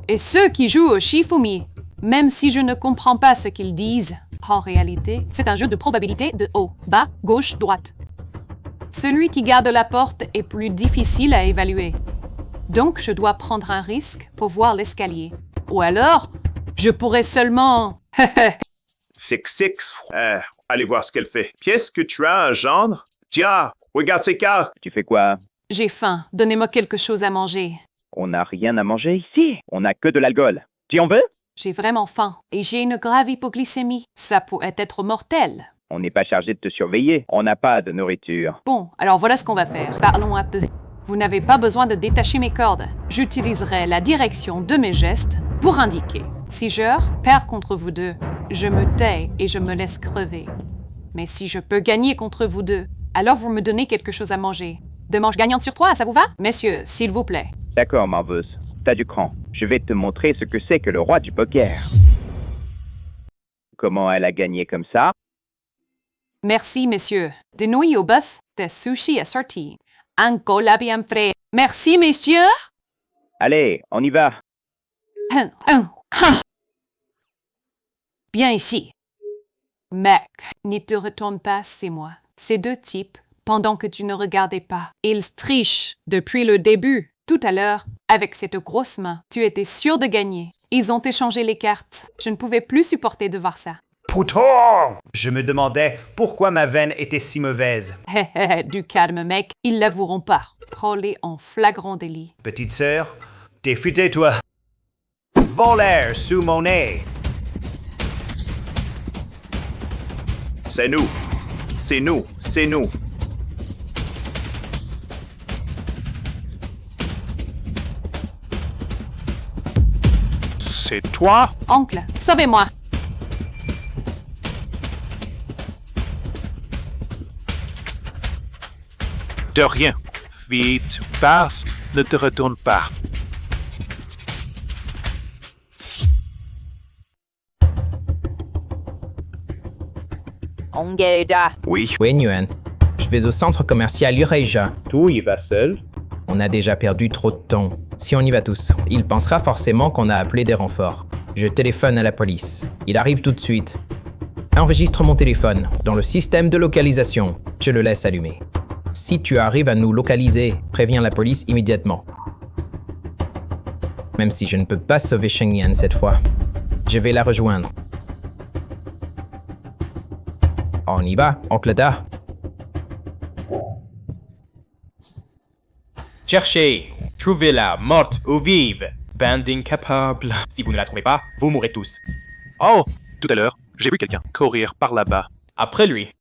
Et ceux qui jouent au Shifumi, même si je ne comprends pas ce qu'ils disent, en réalité, c'est un jeu de probabilité de haut, bas, gauche, droite. Celui qui garde la porte est plus difficile à évaluer. Donc, je dois prendre un risque pour voir l'escalier. Ou alors, je pourrais seulement... Six. Allez voir ce qu'elle fait. Qu'est-ce que tu as, un gendre? Tiens, regarde ces cartes. Tu fais quoi? J'ai faim. Donnez-moi quelque chose à manger. On n'a rien à manger ici. On n'a que de l'alcool. Tu en veux? J'ai vraiment faim. Et j'ai une grave hypoglycémie. Ça pourrait être mortel. On n'est pas chargé de te surveiller. On n'a pas de nourriture. Bon, alors voilà ce qu'on va faire. Parlons un peu. Vous n'avez pas besoin de détacher mes cordes. J'utiliserai la direction de mes gestes pour indiquer. Si je perds contre vous deux, je me tais et je me laisse crever. Mais si je peux gagner contre vous deux, alors vous me donnez quelque chose à manger. 2 manches gagnantes sur 3, ça vous va? Messieurs, s'il vous plaît. D'accord, Marveuse. T'as du cran. Je vais te montrer ce que c'est que le roi du poker. Comment elle a gagné comme ça? Merci, messieurs. Des nouilles au bœuf, des sushis assortis, un cola bien frais. Merci, messieurs. Allez, on y va. Bien ici. Mec, n'y te retourne pas, c'est moi. Ces 2 types, pendant que tu ne regardais pas, ils trichent depuis le début. Tout à l'heure, avec cette grosse main, tu étais sûr de gagner. Ils ont échangé les cartes. Je ne pouvais plus supporter de voir ça. Pourtant, je me demandais pourquoi ma veine était si mauvaise. Du calme, mec. Ils l'avoueront pas. Trollé en flagrant délit. Petite sœur, t'es futé, toi. Voleur sous mon nez. C'est nous. C'est nous. C'est nous. C'est toi? Oncle, sauvez-moi. De rien. Vite, passe, ne te retourne pas. Ongeda. Oui. Oui, Nguyen. Je vais au centre commercial Ureja. Tout y va seul? On a déjà perdu trop de temps. Si on y va tous, il pensera forcément qu'on a appelé des renforts. Je téléphone à la police. Il arrive tout de suite. Enregistre mon téléphone dans le système de localisation. Je le laisse allumer. Si tu arrives à nous localiser, préviens la police immédiatement. Même si je ne peux pas sauver Shengyan cette fois. Je vais la rejoindre. On y va, oncle Da. Cherchez, trouvez-la, morte ou vive. Bande incapable. Si vous ne la trouvez pas, vous mourrez tous. Oh, tout à l'heure, j'ai vu quelqu'un courir par là-bas. Après lui.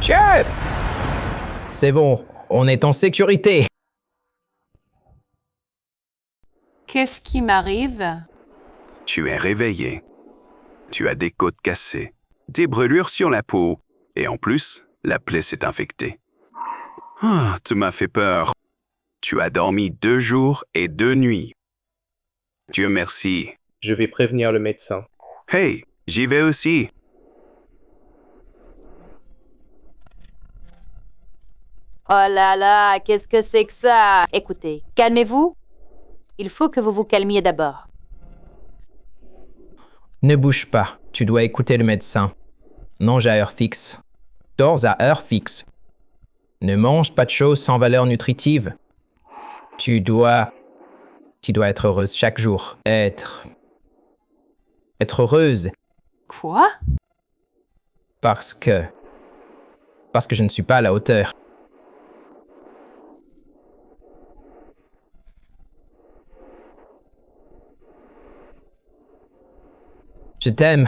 Chef! C'est bon, on est en sécurité. Qu'est-ce qui m'arrive? Tu es réveillé. Tu as des côtes cassées, des brûlures sur la peau, et en plus, la plaie s'est infectée. Ah, tu m'as fait peur. Tu as dormi 2 jours et 2 nuits. Dieu merci. Je vais prévenir le médecin. Hey, j'y vais aussi. Oh là là, qu'est-ce que c'est que ça? Écoutez, calmez-vous. Il faut que vous vous calmiez d'abord. Ne bouge pas, tu dois écouter le médecin. Mange à heure fixe. Dors à heure fixe. Ne mange pas de choses sans valeur nutritive. Tu dois être heureuse chaque jour. Être heureuse. Quoi? Parce que je ne suis pas à la hauteur. Je t'aime.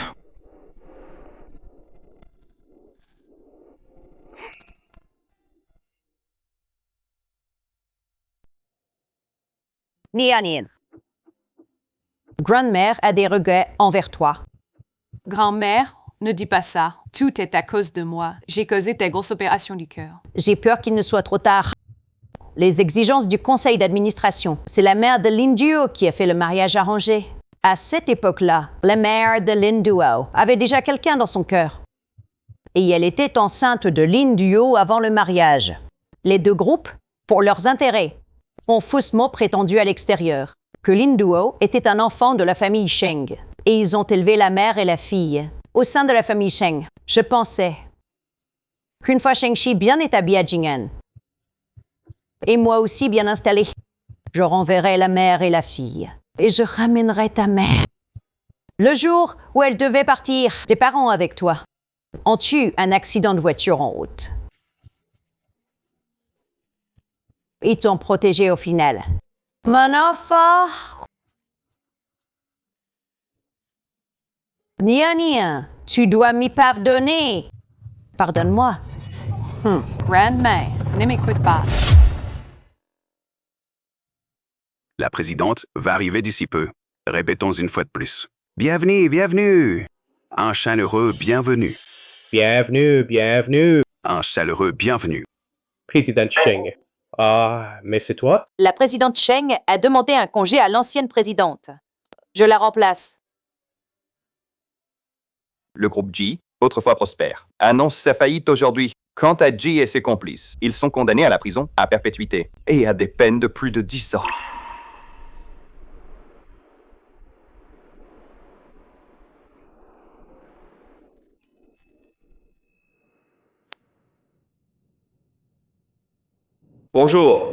Nianien. Grand-mère a des regrets envers toi. Grand-mère, ne dis pas ça. Tout est à cause de moi. J'ai causé tes grosses opérations du cœur. J'ai peur qu'il ne soit trop tard. les exigences du conseil d'administration. C'est la mère de Linduo qui a fait le mariage arrangé. À cette époque-là, la mère de Linduo avait déjà quelqu'un dans son cœur. Et elle était enceinte de Linduo avant le mariage. Les deux groupes, pour leurs intérêts, ont faussement prétendu à l'extérieur que Linduo était un enfant de la famille Sheng. Et ils ont élevé la mère et la fille au sein de la famille Sheng. Je pensais qu'une fois Shengxi bien établi à Jing'an, et moi aussi bien installé, je renverrai la mère et la fille, et je ramènerai ta mère. Le jour où elle devait partir, tes parents avec toi ont eu un accident de voiture en route. Ils t'ont protégé au final. Mon enfant! Nia, tu dois m'y pardonner. Pardonne-moi. Grande-mère, ne m'écoute pas. La présidente va arriver d'ici peu. Répétons une fois de plus. Bienvenue, bienvenue. Un chaleureux bienvenue. Bienvenue, bienvenue. Un chaleureux bienvenue. Président Sheng. Ah, mais c'est toi? La présidente Sheng a demandé un congé à l'ancienne présidente. Je la remplace. Le groupe G, autrefois prospère, annonce sa faillite aujourd'hui. Quant à G et ses complices, ils sont condamnés à la prison à perpétuité et à des peines de plus de 10 ans. Bonjour,